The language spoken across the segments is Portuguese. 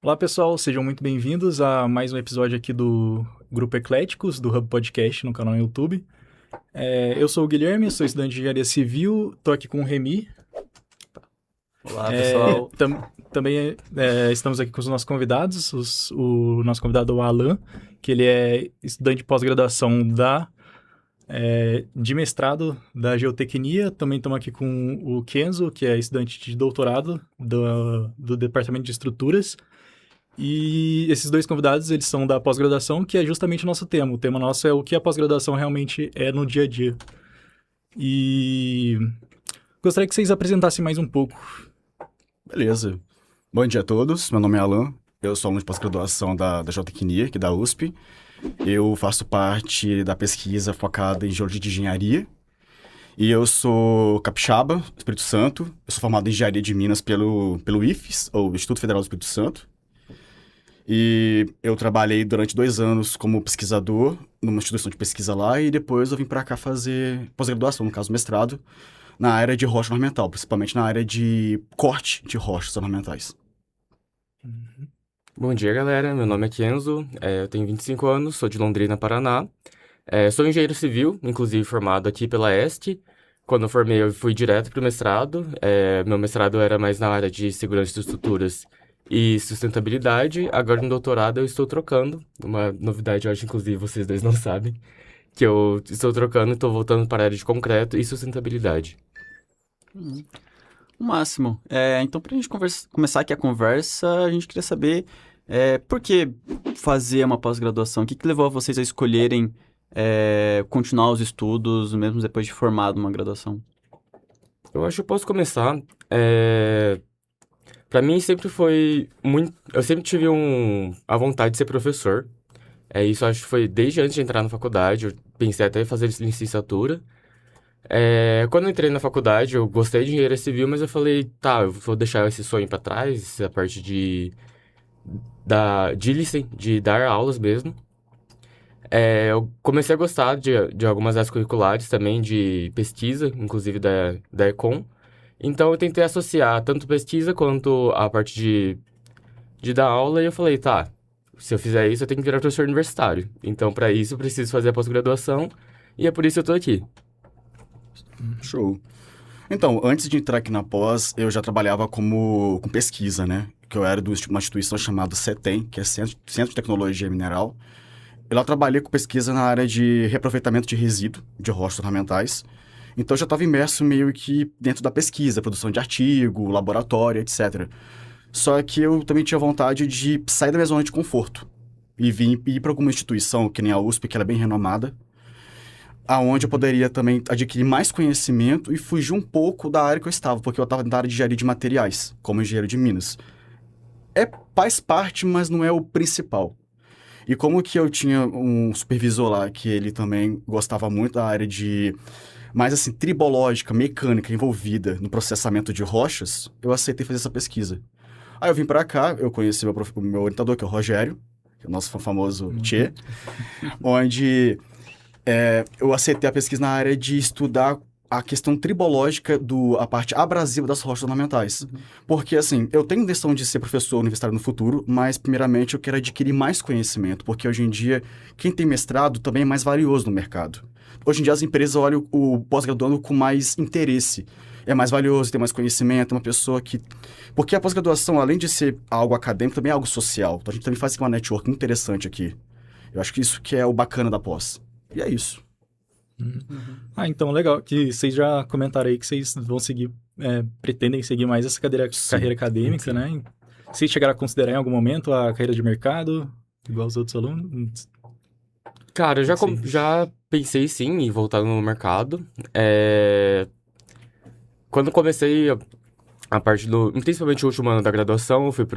Olá, pessoal, sejam muito bem-vindos a mais um episódio aqui do Grupo Ecléticos, do Hub Podcast, no canal YouTube. Eu sou o Guilherme, sou estudante de Engenharia Civil, estou aqui com o Remy. Olá, É, pessoal. também estamos aqui com os nossos convidados. O nosso convidado é o Alan, que ele é estudante de pós-graduação de mestrado da Geotecnia. Também estamos aqui com o Kenzo, que é estudante de doutorado do Departamento de Estruturas. E esses dois convidados, eles são da pós-graduação, que é justamente o nosso tema. O tema nosso é o que a pós-graduação realmente é no dia a dia. E gostaria que vocês apresentassem mais um pouco. Beleza. Bom dia a todos, meu nome é Alan, eu sou aluno de pós-graduação da Geotecnia, aqui da USP. Eu faço parte da pesquisa focada em geologia de engenharia. E eu sou capixaba, Espírito Santo. Eu sou formado em engenharia de Minas pelo IFES, ou Instituto Federal do Espírito Santo. E eu trabalhei durante 2 anos como pesquisador numa instituição de pesquisa lá, e depois eu vim para cá fazer pós-graduação, no caso mestrado, na área de rocha ornamental, principalmente na área de corte de rochas ornamentais. Bom dia, galera. Meu nome é Kenzo, eu tenho 25 anos, sou de Londrina, Paraná. Sou engenheiro civil, inclusive formado aqui pela EST. Quando eu formei, eu fui direto para o mestrado. Meu mestrado era mais na área de segurança de estruturas e sustentabilidade. Agora, no doutorado, eu estou trocando. Uma novidade, eu acho, inclusive, vocês dois não sabem, que eu estou trocando e estou voltando para a área de concreto e sustentabilidade. O máximo. Então, para a gente começar aqui a conversa, a gente queria saber por que fazer uma pós-graduação? O que levou a vocês a escolherem continuar os estudos, mesmo depois de formado uma graduação? Eu acho que eu posso começar. Para mim sempre foi muito. Eu sempre tive a vontade de ser professor. Isso acho que foi desde antes de entrar na faculdade. Eu pensei até em fazer licenciatura. Quando eu entrei na faculdade, eu gostei de engenharia civil, mas eu falei, tá, eu vou deixar esse sonho para trás, essa parte de dar aulas mesmo. Eu comecei a gostar de algumas áreas curriculares também, de pesquisa, inclusive da Econ. Então eu tentei associar tanto pesquisa quanto a parte de dar aula, e eu falei, tá, se eu fizer isso, eu tenho que virar professor universitário. Então, para isso, eu preciso fazer a pós-graduação, e é por isso que eu tô aqui. Show. Então, antes de entrar aqui na pós, eu já trabalhava com pesquisa, né? Que eu era de uma instituição chamada CETEM, que é Centro de Tecnologia Mineral. E lá eu trabalhei com pesquisa na área de reaproveitamento de resíduo de rochas ornamentais. Então, eu já estava imerso meio que dentro da pesquisa, produção de artigo, laboratório, etc. Só que eu também tinha vontade de sair da minha zona de conforto e ir para alguma instituição, que nem a USP, que ela é bem renomada, aonde eu poderia também adquirir mais conhecimento e fugir um pouco da área que eu estava, porque eu estava na área de engenharia de materiais, como engenheiro de Minas. Faz parte, mas não é o principal. E como que eu tinha um supervisor lá, que ele também gostava muito da área de, mais assim, tribológica, mecânica, envolvida no processamento de rochas, eu aceitei fazer essa pesquisa. Aí eu vim para cá, eu conheci o meu orientador, que é o Rogério, que é o nosso famoso Tchê, onde eu aceitei a pesquisa na área de estudar a questão tribológica a parte abrasiva das rochas ornamentais. Porque, assim, eu tenho intenção de ser professor universitário no futuro, mas, primeiramente, eu quero adquirir mais conhecimento, porque, hoje em dia, quem tem mestrado também é mais valioso no mercado. Hoje em dia, as empresas olham o pós-graduando com mais interesse. É mais valioso, tem mais conhecimento, é uma pessoa que... Porque a pós-graduação, além de ser algo acadêmico, também é algo social. Então, a gente também faz uma network interessante aqui. Eu acho que isso que é o bacana da pós. E é isso. Então, legal, que vocês já comentaram aí que vocês vão seguir, pretendem seguir mais essa carreira acadêmica, né? Vocês chegaram a considerar em algum momento a carreira de mercado, igual os outros alunos? Cara, eu Sim. já pensei sim em voltar no mercado. Quando eu comecei a parte principalmente o último ano da graduação, eu fui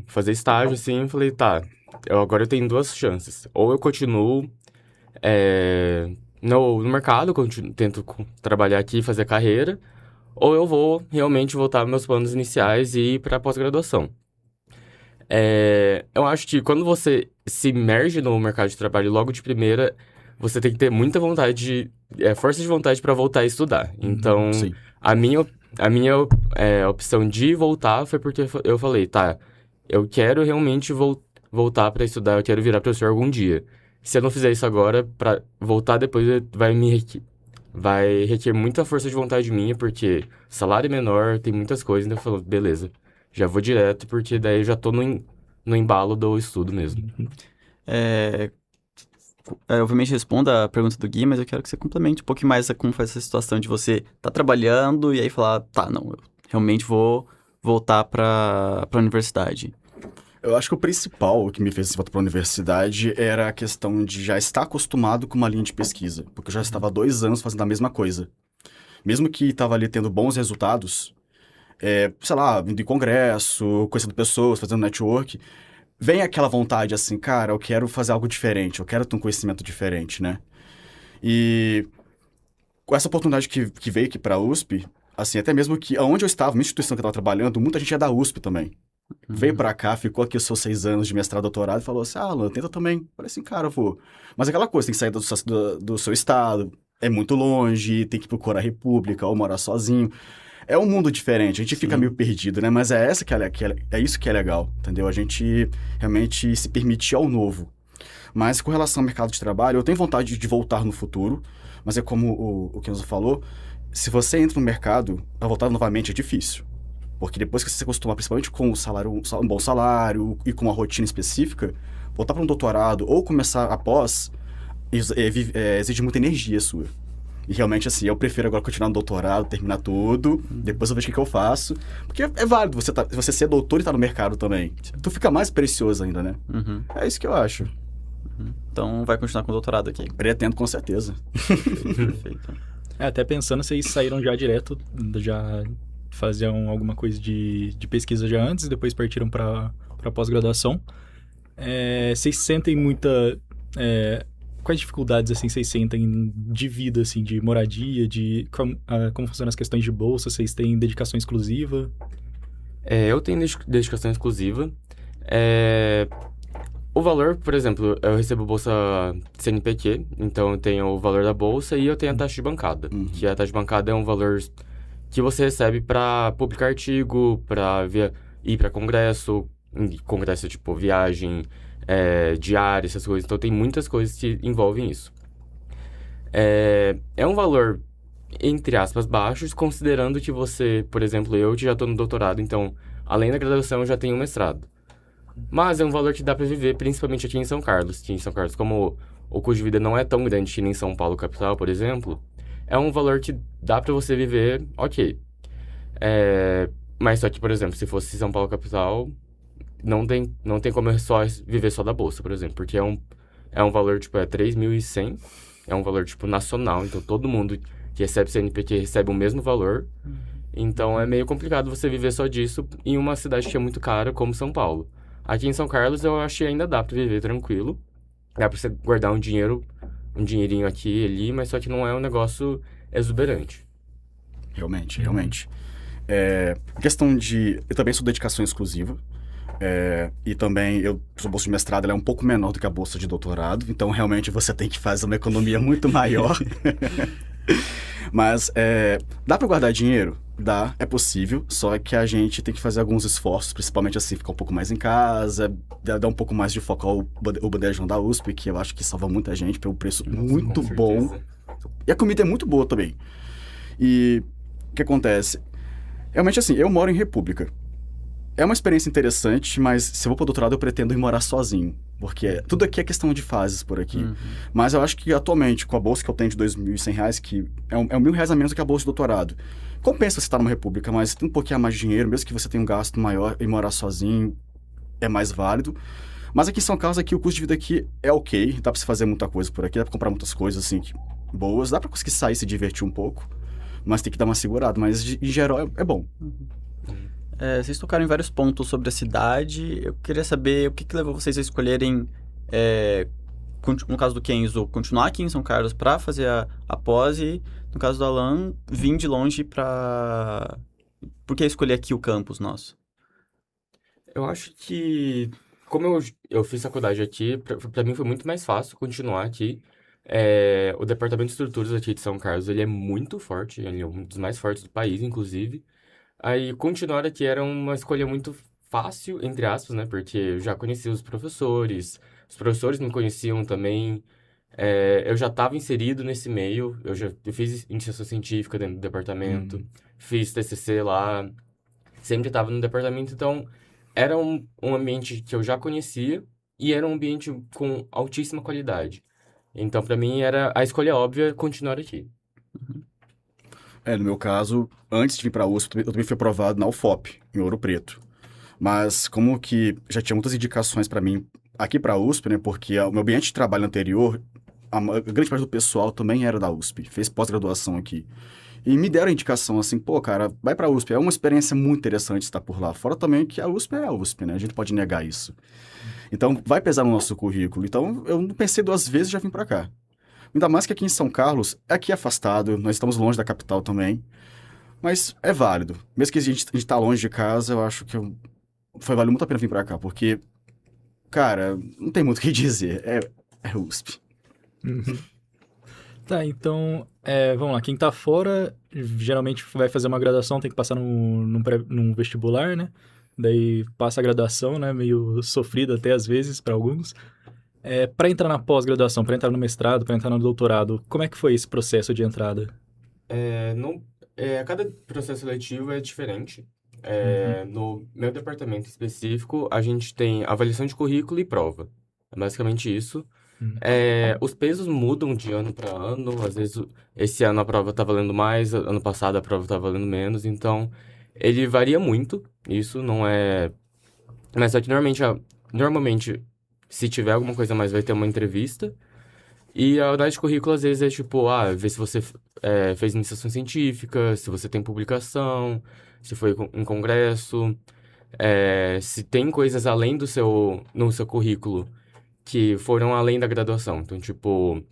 fazer estágio, assim, e falei, tá, agora eu tenho 2 chances. Ou eu continuo no mercado, tento trabalhar aqui e fazer carreira, ou eu vou realmente voltar aos meus planos iniciais e ir para pós-graduação. Eu acho que quando você se imerge no mercado de trabalho logo de primeira, você tem que ter muita vontade, força de vontade para voltar a estudar. Então, Sim. a minha opção de voltar foi porque eu falei, tá, eu quero realmente voltar para estudar, eu quero virar professor algum dia. Se eu não fizer isso agora, para voltar depois vai requer muita força de vontade minha, porque salário é menor, tem muitas coisas, então eu falo, beleza, já vou direto, porque daí eu já tô no embalo do estudo mesmo. É, obviamente responda a pergunta do Gui, mas eu quero que você complemente um pouquinho mais como foi essa situação de você tá trabalhando e aí falar, tá, não, eu realmente vou voltar para a universidade. Eu acho que o principal que me fez voltar para a universidade era a questão de já estar acostumado com uma linha de pesquisa, porque eu já estava há 2 anos fazendo a mesma coisa. Mesmo que estava ali tendo bons resultados, sei lá, indo em congresso, conhecendo pessoas, fazendo network, vem aquela vontade assim, cara, eu quero fazer algo diferente, eu quero ter um conhecimento diferente, né? E com essa oportunidade que veio aqui para a USP, assim, até mesmo que onde eu estava, uma instituição que eu estava trabalhando, muita gente é da USP também. Veio pra cá, ficou aqui os seus 6 anos de mestrado, doutorado e falou assim, Alan, tenta também. Falei assim, cara, eu vou. Mas aquela coisa, tem que sair do seu estado, é muito longe, tem que procurar a república ou morar sozinho. É um mundo diferente, a gente fica meio perdido, né? Mas é isso que é legal, entendeu? A gente realmente se permitir ao novo. Mas com relação ao mercado de trabalho, eu tenho vontade de voltar no futuro, mas é como o Kenzo falou, se você entra no mercado, pra voltar novamente é difícil. Porque depois que você se acostuma, principalmente com um bom salário e com uma rotina específica, voltar para um doutorado ou começar após exige muita energia sua. E realmente, assim, eu prefiro agora continuar no doutorado, terminar tudo, depois eu vejo o que eu faço. Porque é válido você ser doutor e estar no mercado também. Tu fica mais precioso ainda, né? Uhum. É isso que eu acho. Então vai continuar com o doutorado aqui. Pretendo, com certeza. Perfeito. Até pensando, vocês saíram já direto, já faziam alguma coisa de pesquisa já antes, depois partiram para pós-graduação. Vocês sentem quais dificuldades, assim, vocês sentem de vida, assim, de moradia, de como funcionam as questões de bolsa? Vocês têm dedicação exclusiva? Eu tenho dedicação exclusiva. O valor, por exemplo, eu recebo bolsa CNPq, então eu tenho o valor da bolsa e eu tenho a taxa de bancada. Que a taxa de bancada é um valor que você recebe para publicar artigo, para ir para congresso tipo viagem, diária, essas coisas. Então tem muitas coisas que envolvem isso. É um valor, entre aspas, baixo, considerando que você, por exemplo, eu que já estou no doutorado, então, além da graduação, eu já tenho um mestrado. Mas é um valor que dá para viver, principalmente aqui em São Carlos. Que em São Carlos, como o custo de vida não é tão grande que nem São Paulo, capital, por exemplo, é um valor que dá para você viver, ok. Mas só que, por exemplo, se fosse São Paulo, capital, não tem como eu viver só da bolsa, por exemplo. Porque é um valor, tipo, 3.100. É um valor, tipo, nacional. Então, todo mundo que recebe CNPq recebe o mesmo valor. Então, é meio complicado você viver só disso em uma cidade que é muito cara, como São Paulo. Aqui em São Carlos, eu acho que ainda dá pra viver tranquilo. Dá pra você guardar um dinheirinho aqui e ali, mas só que não é um negócio exuberante. Realmente. Questão de... Eu também sou dedicação exclusiva. E também, sua bolsa de mestrado ela é um pouco menor do que a bolsa de doutorado. Então, realmente, você tem que fazer uma economia muito maior. Mas, dá pra guardar dinheiro? Dá, é possível. Só que a gente tem que fazer alguns esforços, principalmente assim, ficar um pouco mais em casa, dar um pouco mais de foco ao bandejão da USP, que eu acho que salva muita gente pelo preço muito bom. E a comida é muito boa também. E o que acontece? Realmente assim, eu moro em República. É uma experiência interessante, mas se eu vou para o doutorado eu pretendo ir morar sozinho. Porque tudo aqui é questão de fases por aqui. Mas eu acho que atualmente, com a bolsa que eu tenho de R$2.100, que é R$1.000 a menos do que a bolsa de doutorado, compensa você estar numa república, mas tem um pouquinho a mais de dinheiro, mesmo que você tenha um gasto maior e morar sozinho, é mais válido. Mas aqui em São Carlos, aqui, o custo de vida aqui é ok, dá pra se fazer muita coisa por aqui, dá pra comprar muitas coisas, assim, boas, dá pra conseguir sair e se divertir um pouco, mas tem que dar uma segurada, mas em geral é bom. Vocês tocaram em vários pontos sobre a cidade. Eu queria saber o que levou vocês a escolherem, no caso do Kenzo, continuar aqui em São Carlos para fazer a pós e, no caso do Alan, vir de longe para... Por que escolher aqui o campus nosso? Eu acho que, como eu fiz faculdade aqui, pra mim foi muito mais fácil continuar aqui. O departamento de estruturas aqui de São Carlos, ele é muito forte, ele é um dos mais fortes do país, inclusive. Aí, continuar aqui era uma escolha muito fácil, entre aspas, né? Porque eu já conhecia os professores me conheciam também. Eu já estava inserido nesse meio, eu fiz iniciação científica dentro do departamento, fiz TCC lá, sempre estava no departamento, então era um ambiente que eu já conhecia e era um ambiente com altíssima qualidade. Então, para mim, era a escolha óbvia continuar aqui. No meu caso, antes de vir para a USP, eu também fui aprovado na UFOP, em Ouro Preto. Mas como que já tinha muitas indicações para mim aqui para a USP, né? Porque o meu ambiente de trabalho anterior, a grande parte do pessoal também era da USP, fez pós-graduação aqui. E me deram a indicação assim, pô, cara, vai para a USP, é uma experiência muito interessante estar por lá. Fora também que a USP é a USP, né? A gente pode negar isso. Então, vai pesar no nosso currículo. Então, eu não pensei duas vezes e já vim para cá. Ainda mais que aqui em São Carlos, é aqui afastado, nós estamos longe da capital também. Mas é válido. Mesmo que a gente tá longe de casa, eu acho que valeu muito a pena vir pra cá, porque, cara, não tem muito o que dizer. É USP. Uhum. Tá, então, vamos lá. Quem tá fora, geralmente vai fazer uma graduação, tem que passar num vestibular, né? Daí passa a graduação, né? Meio sofrido até às vezes para alguns. Para entrar na pós-graduação, para entrar no mestrado, para entrar no doutorado, como é que foi esse processo de entrada? Cada processo seletivo é diferente. No meu departamento específico, a gente tem avaliação de currículo e prova. É basicamente isso. Os pesos mudam de ano para ano. Às vezes, esse ano a prova tá valendo mais, ano passado a prova tá valendo menos. Então, ele varia muito. Isso não é... Mas só que normalmente, se tiver alguma coisa a mais, vai ter uma entrevista. E a análise de currículo, às vezes, é tipo, ver se você fez iniciação científica, se você tem publicação, se foi em congresso, se tem coisas além no seu currículo que foram além da graduação. Então, tipo,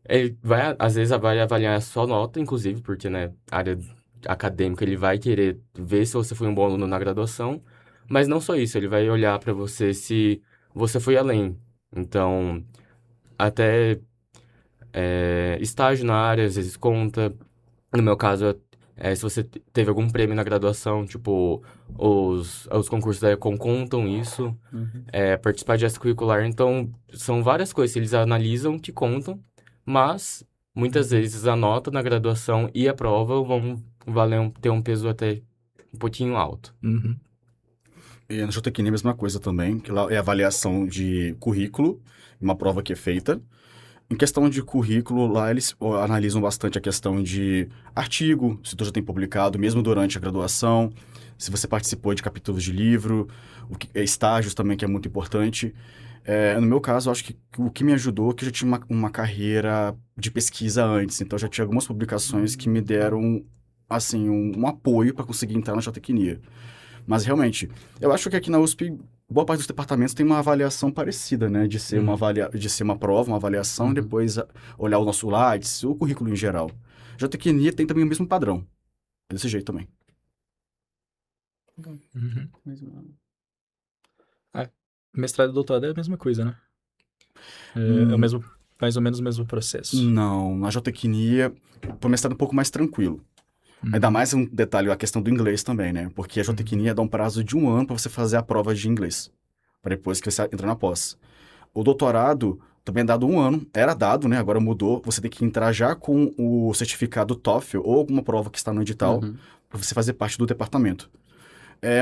ele vai, às vezes, vai avaliar só nota, inclusive, porque, né, área acadêmica, ele vai querer ver se você foi um bom aluno na graduação, mas não só isso, ele vai olhar para você se você foi além. Então, até estágio na área, às vezes conta. No meu caso, se você teve algum prêmio na graduação, tipo, os concursos da Econ contam isso. Participar de extracurricular, então, são várias coisas que eles analisam, que contam, mas muitas vezes a nota na graduação e a prova vão ter um peso até um pouquinho alto. Uhum. E na Jotecnia é a mesma coisa também, que lá é avaliação de currículo, uma prova que é feita. Em questão de currículo, lá eles analisam bastante a questão de artigo, se tu já tem publicado, mesmo durante a graduação, se você participou de capítulos de livro, estágios também, que é muito importante. No meu caso, eu acho que o que me ajudou é que eu já tinha uma carreira de pesquisa antes, então eu já tinha algumas publicações que me deram, assim, um apoio para conseguir entrar na Jotecnia. Mas, realmente, eu acho que aqui na USP, boa parte dos departamentos tem uma avaliação parecida, né? De ser uma prova, uma avaliação, e depois olhar o nosso Lattes, o currículo em geral. Jotecnia tem também o mesmo padrão. É desse jeito também. Uhum. Mestrado e doutorado é a mesma coisa, né? É o mesmo, mais ou menos o mesmo processo. Não, na Jotecnia, o mestrado é um pouco mais tranquilo. Ainda mais um detalhe, a questão do inglês também, né? Porque a Jotecnia dá um prazo de 1 ano para você fazer a prova de inglês, para depois que você entra na pós. O doutorado também é dado 1 ano, era dado, né? Agora mudou, você tem que entrar já com o certificado TOEFL ou alguma prova que está no edital, para você fazer parte do departamento.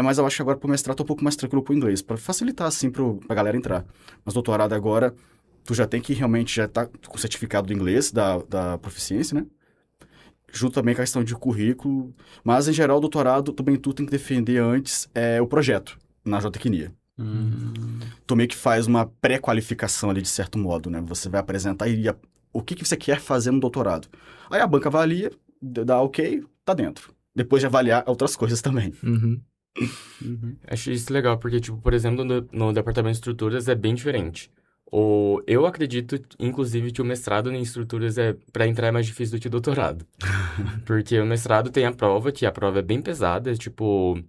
Mas eu acho que agora pro mestrado tá um pouco mais tranquilo pro inglês, para facilitar, assim, pra galera entrar. Mas doutorado agora, tu já tem que realmente já tá com o certificado do inglês, da proficiência, né? Junto também com a questão de currículo. Mas, em geral, o doutorado também tu tem que defender antes o projeto na Jotecnia. Tu meio que faz uma pré-qualificação ali, de certo modo, né? Você vai apresentar o que você quer fazer no doutorado. Aí a banca avalia, dá ok, tá dentro. Depois de avaliar outras coisas também. Acho isso legal, porque, tipo, por exemplo, no departamento de estruturas é bem diferente. Eu acredito, inclusive, que o mestrado em estruturas para entrar é mais difícil do que o doutorado. Porque o mestrado tem a prova, que a prova é bem pesada, tipo,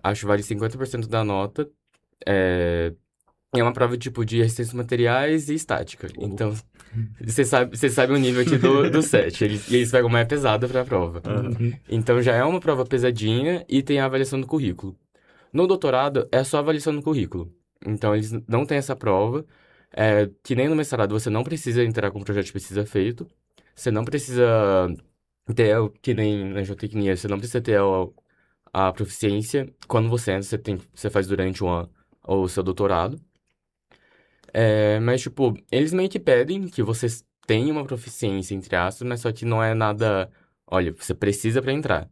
acho que vale 50% da nota. É uma prova, tipo, de resistência de materiais e estática. Então, você sabe o nível aqui do set. Eles pegam mais pesada pra prova. Então, já é uma prova pesadinha e tem a avaliação do currículo. No doutorado, é só avaliação no currículo. Então, eles não têm essa prova. Que nem no mestrado, você não precisa entrar com o projeto de pesquisa feito. Você não precisa ter, que nem na geotecnia, você não precisa ter a proficiência. Quando você entra, você faz durante o seu doutorado. Mas, tipo, eles meio que pedem que vocês tenham uma proficiência, entre aspas, mas só que não é nada... Olha, você precisa pra entrar.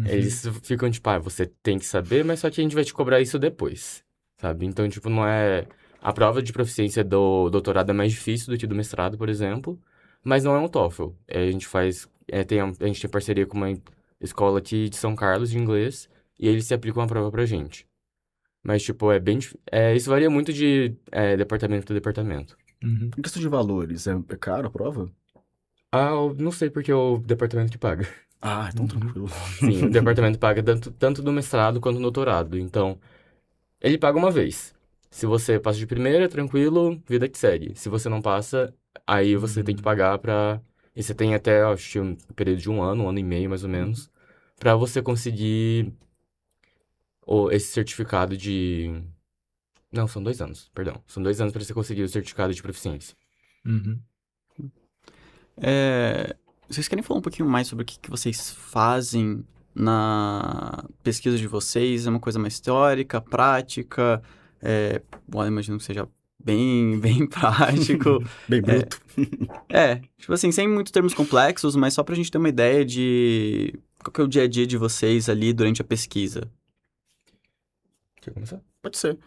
Eles ficam, tipo, você tem que saber, mas só que a gente vai te cobrar isso depois, sabe? Então, tipo, não é... A prova de proficiência do doutorado é mais difícil do que do mestrado, por exemplo, mas não é um TOEFL. A gente faz... a gente tem parceria com uma escola aqui de São Carlos, de inglês, e eles se aplicam a prova pra gente. Mas, tipo, isso varia muito de departamento para departamento. Uhum. Em questão de valores, é caro a prova? Eu não sei porque é o departamento que paga. Ah, então tranquilo. Sim, o departamento paga tanto do mestrado quanto do doutorado. Então, ele paga uma vez. Se você passa de primeira, tranquilo, vida que segue. Se você não passa, aí você tem que pagar pra... E você tem até, acho que um período de um ano e meio, mais ou menos, pra você conseguir esse certificado de... Não, são 2 anos, perdão. São 2 anos pra você conseguir o certificado de proficiência. Uhum. Vocês querem falar um pouquinho mais sobre o que vocês fazem na pesquisa de vocês? É uma coisa mais teórica, prática? Bom, eu imagino que seja bem prático. Bem bruto. Tipo assim, sem muitos termos complexos, mas só pra gente ter uma ideia de qual que é o dia a dia de vocês ali durante a pesquisa. Quer começar? Pode ser.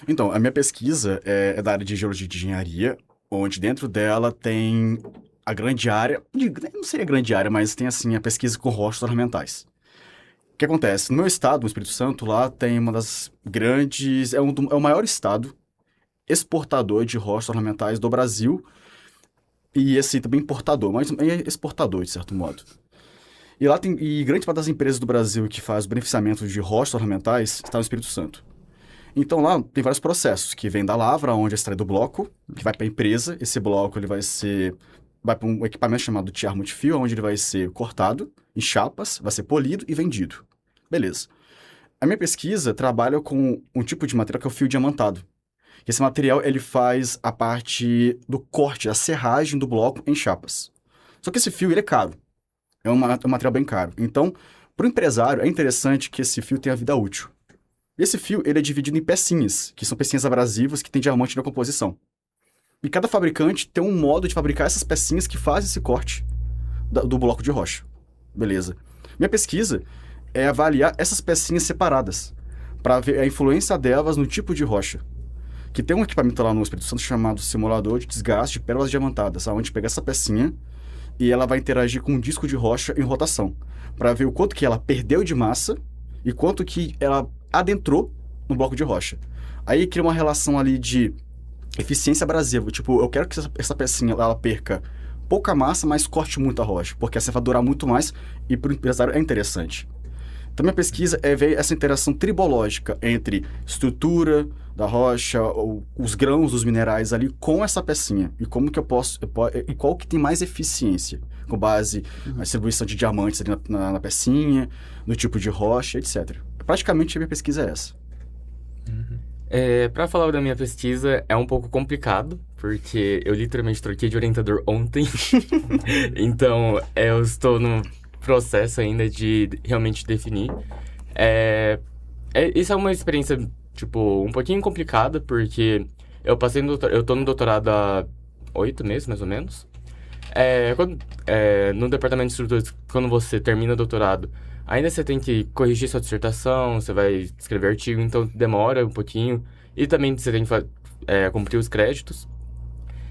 Então, a minha pesquisa é da área de geologia e de engenharia, onde dentro dela tem a grande área, não seria grande área, mas tem assim a pesquisa com rochas ornamentais. O que acontece? No meu estado, no Espírito Santo, lá tem uma das grandes, é o maior estado exportador de rochas ornamentais do Brasil, e assim, também importador, mas é exportador, de certo modo. E lá e grande parte das empresas do Brasil que faz o beneficiamento de rochas ornamentais está no Espírito Santo. Então lá tem vários processos, que vem da lavra, onde é extraído o bloco, que vai para a empresa. Esse bloco ele vai para um equipamento chamado tiar multifio, onde ele vai ser cortado em chapas, vai ser polido e vendido. Beleza. A minha pesquisa trabalha com um tipo de material que é o fio diamantado. Esse material ele faz a parte do corte, a serragem do bloco em chapas. Só que esse fio ele é caro. É um material bem caro. Então, para o empresário, é interessante que esse fio tenha vida útil. Esse fio ele é dividido em pecinhas, que são pecinhas abrasivas que têm diamante na composição. E cada fabricante tem um modo de fabricar essas pecinhas que fazem esse corte do bloco de rocha. Beleza. Minha pesquisa é avaliar essas pecinhas separadas, para ver a influência delas no tipo de rocha. Que tem um equipamento lá no Espírito Santo chamado simulador de desgaste de pérolas diamantadas, onde pega essa pecinha e ela vai interagir com um disco de rocha em rotação, para ver o quanto que ela perdeu de massa e quanto que ela adentrou no bloco de rocha. Aí cria uma relação ali de eficiência abrasiva. Tipo, eu quero que essa pecinha ela perca pouca massa, mas corte muito a rocha, porque assim vai durar muito mais e para o empresário é interessante. Então, minha pesquisa é ver essa interação tribológica entre estrutura da rocha, ou os grãos dos minerais ali com essa pecinha. E como que e qual que tem mais eficiência, com base na distribuição de diamantes ali na pecinha, no tipo de rocha, etc. Praticamente a minha pesquisa é essa. Pra falar da minha pesquisa, é um pouco complicado, porque eu literalmente troquei de orientador ontem. Então, eu estou no processo ainda de realmente definir. Isso é uma experiência, tipo, um pouquinho complicada, porque eu tô no doutorado há 8 meses, mais ou menos. No departamento de estruturas, quando você termina o doutorado, ainda você tem que corrigir sua dissertação, você vai escrever artigo, então demora um pouquinho. E também você tem que cumprir os créditos.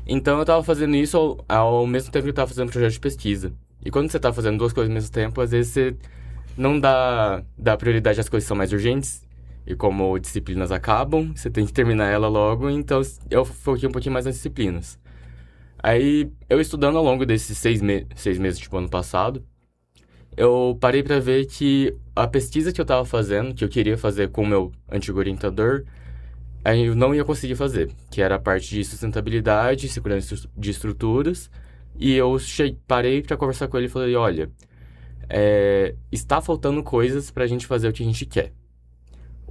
Então eu tava fazendo isso ao mesmo tempo que eu tava fazendo projeto de pesquisa. E quando você tá fazendo 2 coisas ao mesmo tempo, às vezes você não dá prioridade às coisas que são mais urgentes. E como disciplinas acabam, você tem que terminar ela logo, então eu foquei um pouquinho mais nas disciplinas. Aí, eu estudando ao longo desses 6 meses, tipo, ano passado, eu parei pra ver que a pesquisa que eu tava fazendo, que eu queria fazer com o meu antigo orientador, aí eu não ia conseguir fazer, que era a parte de sustentabilidade, segurança de estruturas, e eu parei pra conversar com ele e falei, olha, está faltando coisas pra gente fazer o que a gente quer.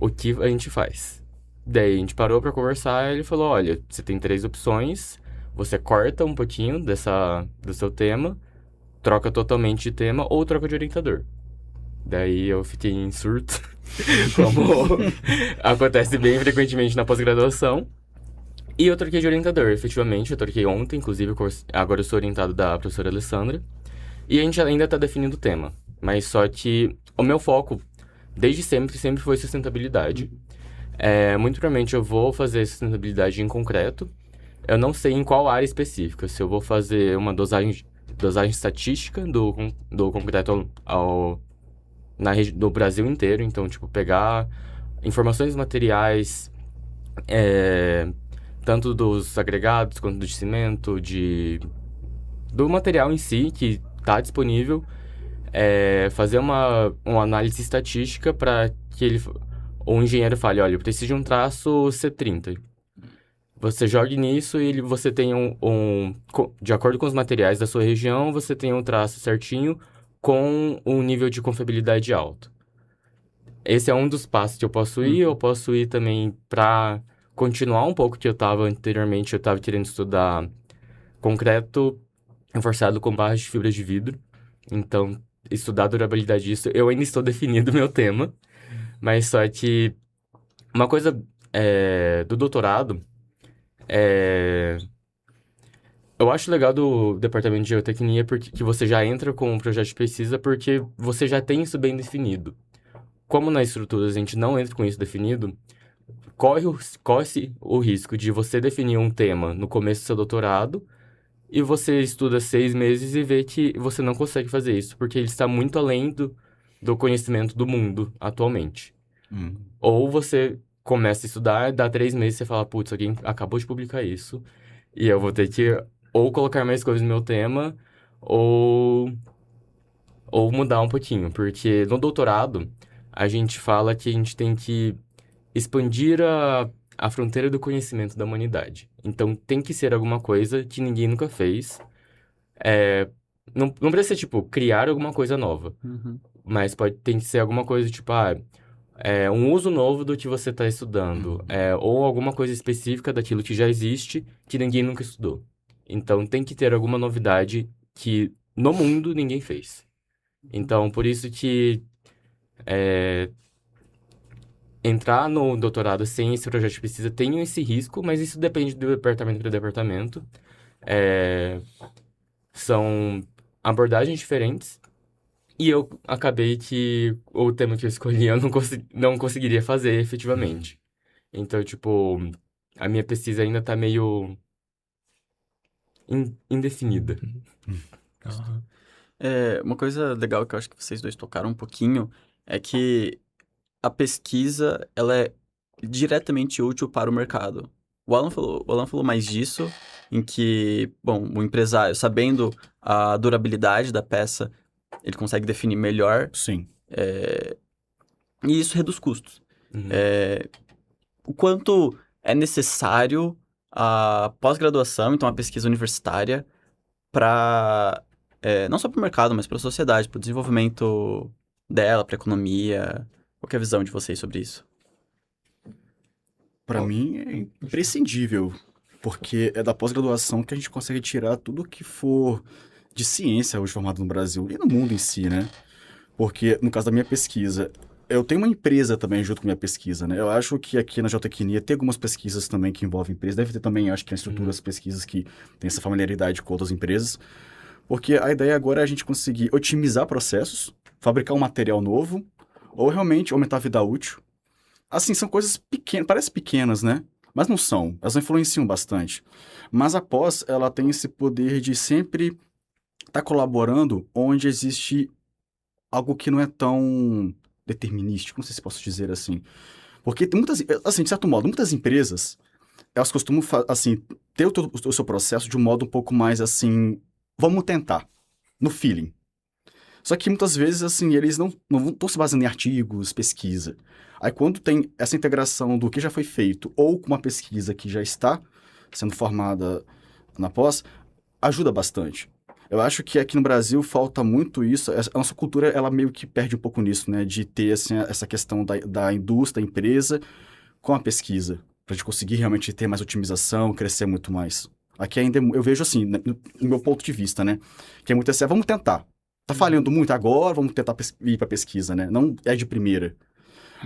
o que a gente faz. Daí a gente parou pra conversar e ele falou, olha, você tem 3 opções, você corta um pouquinho do seu tema, troca totalmente de tema ou troca de orientador. Daí eu fiquei em surto, como acontece bem frequentemente na pós-graduação. E eu troquei de orientador, efetivamente, eu troquei ontem, inclusive, agora eu sou orientado da professora Alessandra. E a gente ainda está definindo o tema, mas só que o meu foco, desde sempre foi sustentabilidade. Muito provavelmente eu vou fazer sustentabilidade em concreto. Eu não sei em qual área específica, se eu vou fazer uma dosagem estatística do concreto do Brasil inteiro. Então, tipo, pegar informações materiais, tanto dos agregados quanto do cimento, do material em si que está disponível, fazer uma análise estatística para que o engenheiro fale, olha, eu preciso de um traço C30. Você jogue nisso e você tem de acordo com os materiais da sua região, você tem um traço certinho com um nível de confiabilidade alto. Esse é um dos passos que eu posso ir. Eu posso ir também para continuar um pouco que eu estava anteriormente. Eu estava querendo estudar concreto reforçado com barras de fibra de vidro. Então, estudar a durabilidade disso, eu ainda estou definindo o meu tema. Mas só que uma coisa do doutorado, eu acho legal do departamento de geotecnia porque que você já entra com um projeto de pesquisa porque você já tem isso bem definido. Como nas estruturas a gente não entra com isso definido, corre-se o risco de você definir um tema no começo do seu doutorado e você estuda 6 meses e vê que você não consegue fazer isso, porque ele está muito além do conhecimento do mundo atualmente. Ou você começa a estudar, dá 3 meses e você fala, putz, alguém acabou de publicar isso, e eu vou ter que ou colocar mais coisas no meu tema, ou mudar um pouquinho, porque no doutorado a gente fala que a gente tem que expandir a fronteira do conhecimento da humanidade. Então, tem que ser alguma coisa que ninguém nunca fez. Não precisa ser, tipo, criar alguma coisa nova. Mas tem que ser alguma coisa, tipo, um uso novo do que você está estudando. Ou alguma coisa específica daquilo que já existe, que ninguém nunca estudou. Então, tem que ter alguma novidade que, no mundo, ninguém fez. Então, por isso que entrar no doutorado sem esse projeto de pesquisa tem esse risco, mas isso depende do departamento para departamento. São abordagens diferentes. E eu acabei que o tema que eu escolhi eu não conseguiria fazer efetivamente. Então, tipo, a minha pesquisa ainda tá meio indefinida. Uma coisa legal que eu acho que vocês dois tocaram um pouquinho é que a pesquisa, ela é diretamente útil para o mercado. O Alan falou mais disso, em que, bom, o empresário, sabendo a durabilidade da peça, ele consegue definir melhor. Sim. E isso reduz custos. O quanto é necessário a pós-graduação, então a pesquisa universitária, para não só para o mercado, mas para a sociedade, para o desenvolvimento dela, para a economia. Qual que é a visão de vocês sobre isso? Para mim é imprescindível, porque é da pós-graduação que a gente consegue tirar tudo que for de ciência hoje formado no Brasil e no mundo em si, né? Porque, no caso da minha pesquisa, eu tenho uma empresa também junto com a minha pesquisa, né? Eu acho que aqui na geotecnia tem algumas pesquisas também que envolvem empresas. Deve ter também, acho que, as estruturas pesquisas que têm essa familiaridade com outras empresas. Porque a ideia agora é a gente conseguir otimizar processos, fabricar um material novo, ou realmente aumentar a vida útil. Assim, são coisas pequenas, parecem pequenas, né? Mas não são, elas influenciam bastante. Mas a pós, ela tem esse poder de sempre estar colaborando onde existe algo que não é tão determinístico, não sei se posso dizer assim. Porque tem muitas, assim, de certo modo, muitas empresas, elas costumam, assim, ter o seu processo de um modo um pouco mais, assim, vamos tentar, no feeling. Só que muitas vezes, assim, eles não estão se baseando em artigos, pesquisa. Aí quando tem essa integração do que já foi feito ou com uma pesquisa que já está sendo formada na pós, ajuda bastante. Eu acho que aqui no Brasil falta muito isso. A nossa cultura, ela meio que perde um pouco nisso, né? De ter, assim, essa questão da indústria, da empresa, com a pesquisa. Pra gente conseguir realmente ter mais otimização, crescer muito mais. Aqui ainda, eu vejo assim, no meu ponto de vista, né? Que é muito assim, vamos tentar. Tá falhando muito agora, vamos tentar ir pra pesquisa, né? Não é de primeira.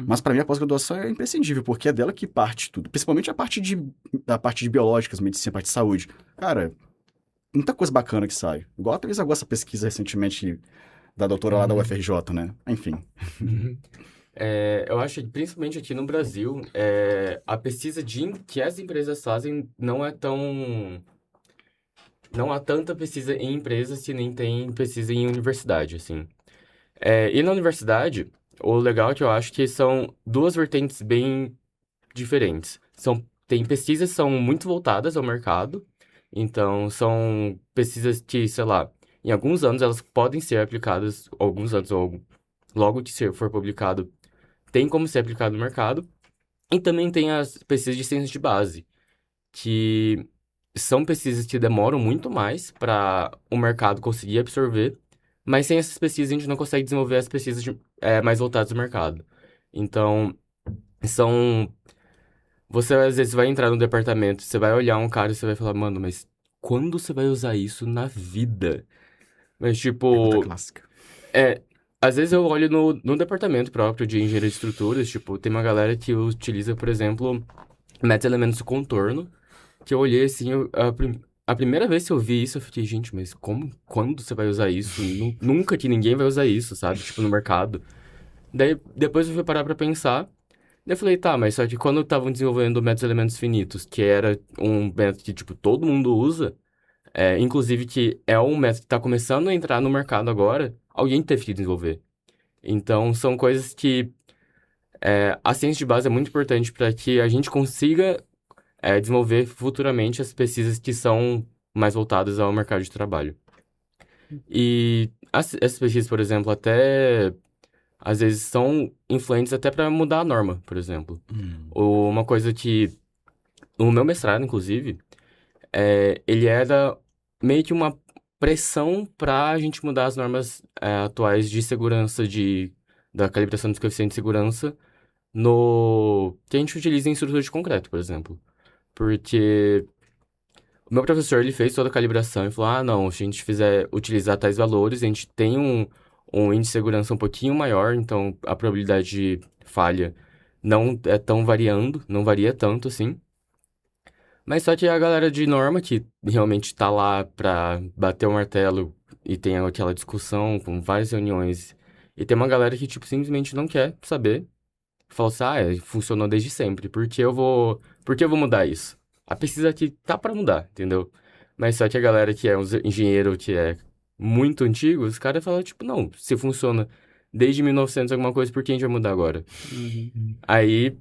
Mas para mim a pós-graduação é imprescindível, porque é dela que parte tudo. Principalmente a parte de biológicas, medicina, a parte de saúde. Cara, muita coisa bacana que sai. Igual a Teresa agora essa pesquisa recentemente da doutora lá da UFRJ, né? Enfim. Eu acho que, principalmente aqui no Brasil, a pesquisa que as empresas fazem não é tão... Não há tanta pesquisa em empresas que nem tem pesquisa em universidade, assim. E na universidade, o legal é que eu acho que são duas vertentes bem diferentes. Tem pesquisas que são muito voltadas ao mercado, então são pesquisas que, sei lá, em alguns anos elas podem ser aplicadas, alguns anos ou logo que for publicado, tem como ser aplicado no mercado. E também tem as pesquisas de ciência de base, que são pesquisas que demoram muito mais para o mercado conseguir absorver, mas sem essas pesquisas a gente não consegue desenvolver as pesquisas mais voltadas ao mercado. Então, você às vezes vai entrar no departamento, você vai olhar um cara e você vai falar, mano, mas quando você vai usar isso na vida? Mas, tipo, Pergunta clássica. às vezes eu olho no departamento próprio de engenharia de estruturas, tipo, tem uma galera que utiliza, por exemplo, meta-elementos do contorno, que eu olhei assim, a primeira vez que eu vi isso, eu fiquei, gente, mas quando você vai usar isso? Nunca que ninguém vai usar isso, sabe? Tipo, no mercado. Daí, depois eu fui parar pra pensar, daí eu falei, tá, mas só que quando estavam desenvolvendo métodos elementos finitos, que era um método que, tipo, todo mundo usa, inclusive que é um método que tá começando a entrar no mercado agora, alguém teve que desenvolver. Então, são coisas que a ciência de base é muito importante para que a gente consiga desenvolver futuramente as pesquisas que são mais voltadas ao mercado de trabalho. E essas pesquisas, por exemplo, até às vezes são influentes até para mudar a norma, por exemplo. Uma coisa que o meu mestrado, inclusive, ele era meio que uma pressão para a gente mudar as normas atuais de segurança da calibração dos coeficientes de segurança que a gente utiliza em estrutura de concreto, por exemplo. Porque o meu professor, ele fez toda a calibração e falou, não, se a gente utilizar tais valores, a gente tem um índice de segurança um pouquinho maior, então a probabilidade de falha não é tão não varia tanto assim. Mas só que a galera de norma, que realmente tá lá pra bater o martelo e tem aquela discussão com várias reuniões, e tem uma galera que, tipo, simplesmente não quer saber. Fala assim, funcionou desde sempre, por que eu vou mudar isso? A pesquisa aqui tá pra mudar, entendeu? Mas só que a galera que é um engenheiro que é muito antigo, os caras falam, tipo, não, se funciona desde 1900 alguma coisa, por que a gente vai mudar agora? Aí,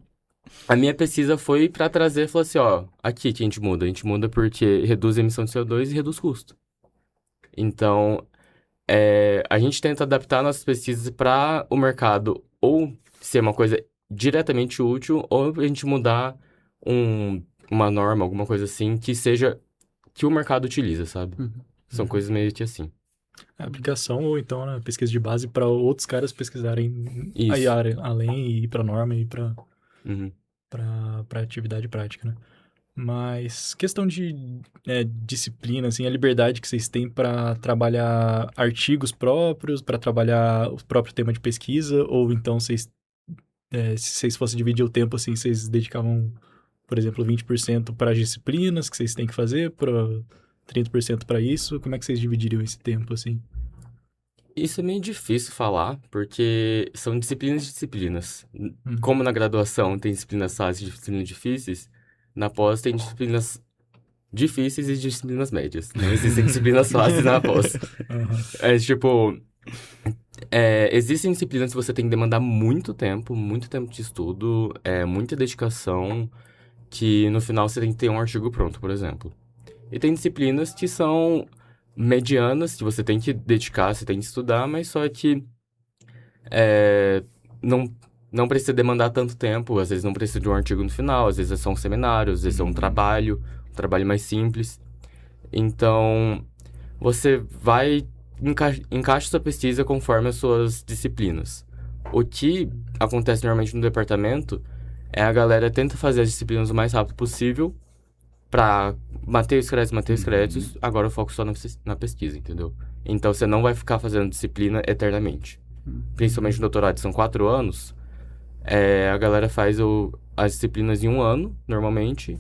a minha pesquisa foi pra trazer, falou assim, aqui que a gente muda porque reduz a emissão de CO2 e reduz custo. Então, a gente tenta adaptar nossas pesquisas para o mercado ou ser uma coisa diretamente útil ou a gente mudar uma norma, alguma coisa assim, que o mercado utiliza, sabe? São coisas meio que assim. A aplicação ou então a pesquisa de base para outros caras pesquisarem Isso. a área, além e ir para norma e para Uhum. para atividade prática, né? Mas questão de disciplina, assim, a liberdade que vocês têm para trabalhar artigos próprios, para trabalhar o próprio tema de pesquisa, ou então se vocês fossem dividir o tempo, assim, vocês dedicavam, por exemplo, 20% para as disciplinas que vocês têm que fazer, para 30% para isso, como é que vocês dividiriam esse tempo, assim? Isso é meio difícil falar, porque são disciplinas e disciplinas. Como na graduação tem disciplinas fáceis e disciplinas difíceis, na pós tem disciplinas difíceis e disciplinas médias. Não existem disciplinas fáceis na pós. Existem disciplinas que você tem que demandar muito tempo de estudo, muita dedicação, que no final você tem que ter um artigo pronto, por exemplo. E tem disciplinas que são medianas, que você tem que dedicar, você tem que estudar, mas só que não precisa demandar tanto tempo, às vezes não precisa de um artigo no final, às vezes é só um seminário, às vezes é um trabalho mais simples. Então, você vai encaixa sua pesquisa conforme as suas disciplinas. O que acontece normalmente no departamento é a galera tenta fazer as disciplinas o mais rápido possível pra manter os créditos, agora eu foco só na pesquisa, entendeu? Então você não vai ficar fazendo disciplina eternamente. Principalmente no doutorado, são 4 anos, a galera faz as disciplinas em 1 ano, normalmente.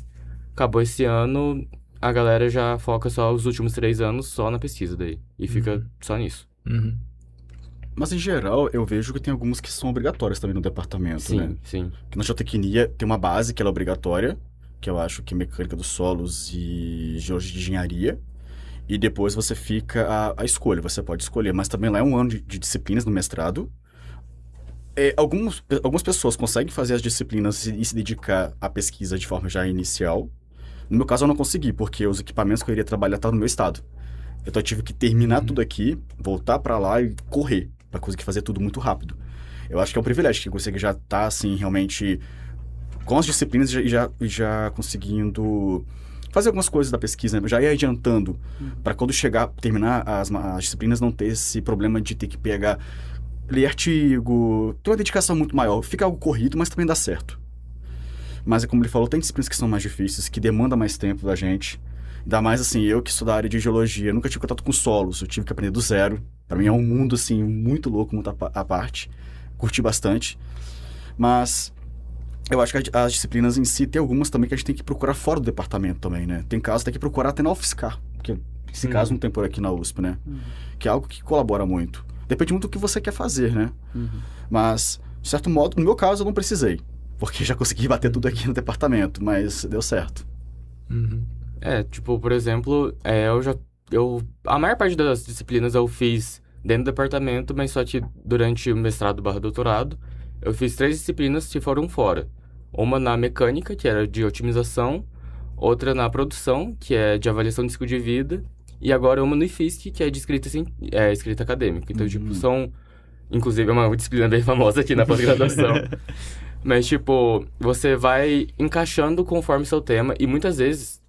Acabou esse ano, a galera já foca só os últimos 3 anos só na pesquisa daí. E fica só nisso. Uhum. Mas, em geral, eu vejo que tem algumas que são obrigatórias também no departamento, Sim, né? sim. Que na geotecnia tem uma base que ela é obrigatória, que eu acho que é mecânica dos solos e geologia de engenharia. E depois você fica a escolha, você pode escolher. Mas também lá é 1 ano de disciplinas no mestrado. Algumas pessoas conseguem fazer as disciplinas e se dedicar à pesquisa de forma já inicial. No meu caso, eu não consegui, porque os equipamentos que eu iria trabalhar estavam no meu estado. Então, eu tive que terminar tudo aqui, voltar pra lá e correr, pra conseguir fazer tudo muito rápido. Eu acho que é um privilégio, que você já tá, assim, realmente com as disciplinas e já conseguindo fazer algumas coisas da pesquisa, né? Já ir adiantando, para quando terminar as disciplinas, não ter esse problema de ter que ler artigo, ter uma dedicação muito maior. Fica algo corrido, mas também dá certo. Mas, como ele falou, tem disciplinas que são mais difíceis, que demandam mais tempo da gente. Ainda mais, assim, eu que sou da área de geologia, nunca tive contato com solos, eu tive que aprender do zero. Pra mim é um mundo, assim, muito louco, muito à parte. Curti bastante. Mas eu acho que as disciplinas em si, tem algumas também que a gente tem que procurar fora do departamento também, né? Tem casos que tem que procurar até na UFSCar, porque esse caso não tem por aqui na USP, né? Que é algo que colabora muito. Depende muito do que você quer fazer, né? Mas, de certo modo, no meu caso, eu não precisei. Porque já consegui bater tudo aqui no departamento, mas deu certo. Uhum. Tipo, por exemplo, a maior parte das disciplinas eu fiz dentro do departamento, mas só que durante o mestrado/doutorado, eu fiz 3 disciplinas que foram fora. Uma na mecânica, que era de otimização, outra na produção, que é de avaliação de ciclo de vida, e agora uma no IFISC, que é de escrita acadêmica. Então, tipo, inclusive, é uma disciplina bem famosa aqui na pós-graduação. Mas, tipo, você vai encaixando conforme seu tema, e muitas vezes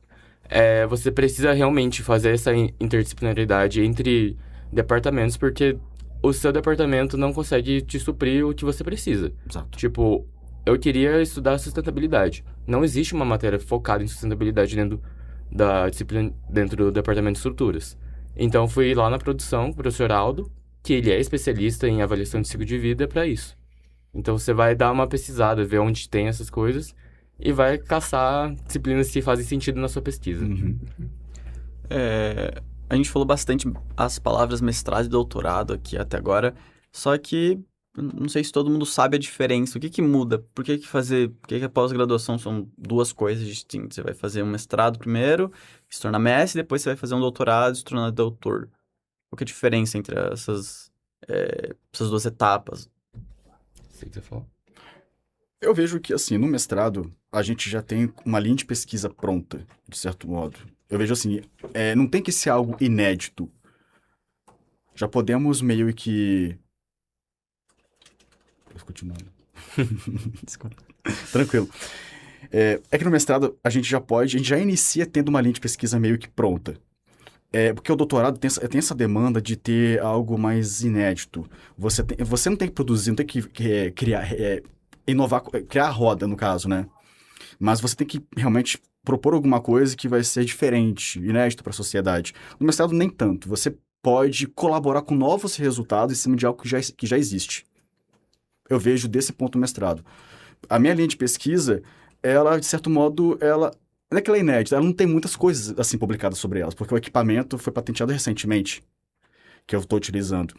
você precisa realmente fazer essa interdisciplinaridade entre departamentos, porque o seu departamento não consegue te suprir o que você precisa. Exato. Tipo, eu queria estudar sustentabilidade. Não existe uma matéria focada em sustentabilidade dentro da disciplina, dentro do departamento de estruturas. Então, fui lá na produção, com o professor Aldo, que ele é especialista em avaliação de ciclo de vida para isso. Então, você vai dar uma pesquisada, ver onde tem essas coisas e vai caçar disciplinas que fazem sentido na sua pesquisa. A gente falou bastante as palavras mestrado e doutorado aqui até agora, só que não sei se todo mundo sabe a diferença. O que que muda? Por que que a pós-graduação são 2 coisas distintas? Você vai fazer um mestrado primeiro, se torna mestre, depois você vai fazer um doutorado, se tornar doutor. Qual que é a diferença entre essas 2 etapas? Sei que você falou. Eu vejo que, assim, no mestrado, a gente já tem uma linha de pesquisa pronta, de certo modo. Eu vejo assim, não tem que ser algo inédito. Já podemos meio que... Continuando. Desculpa. Tranquilo. É que no mestrado a gente já inicia tendo uma linha de pesquisa meio que pronta. Porque o doutorado tem essa demanda de ter algo mais inédito. Você não tem que produzir, não tem que criar, inovar, criar a roda, no caso, né? Mas você tem que realmente propor alguma coisa que vai ser diferente, inédito para a sociedade. No mestrado, nem tanto. Você pode colaborar com novos resultados em cima de algo que já existe. Eu vejo desse ponto o mestrado. A minha linha de pesquisa, ela, de certo modo, não é que ela é inédita, ela não tem muitas coisas assim publicadas sobre elas, porque o equipamento foi patenteado recentemente, que eu estou utilizando.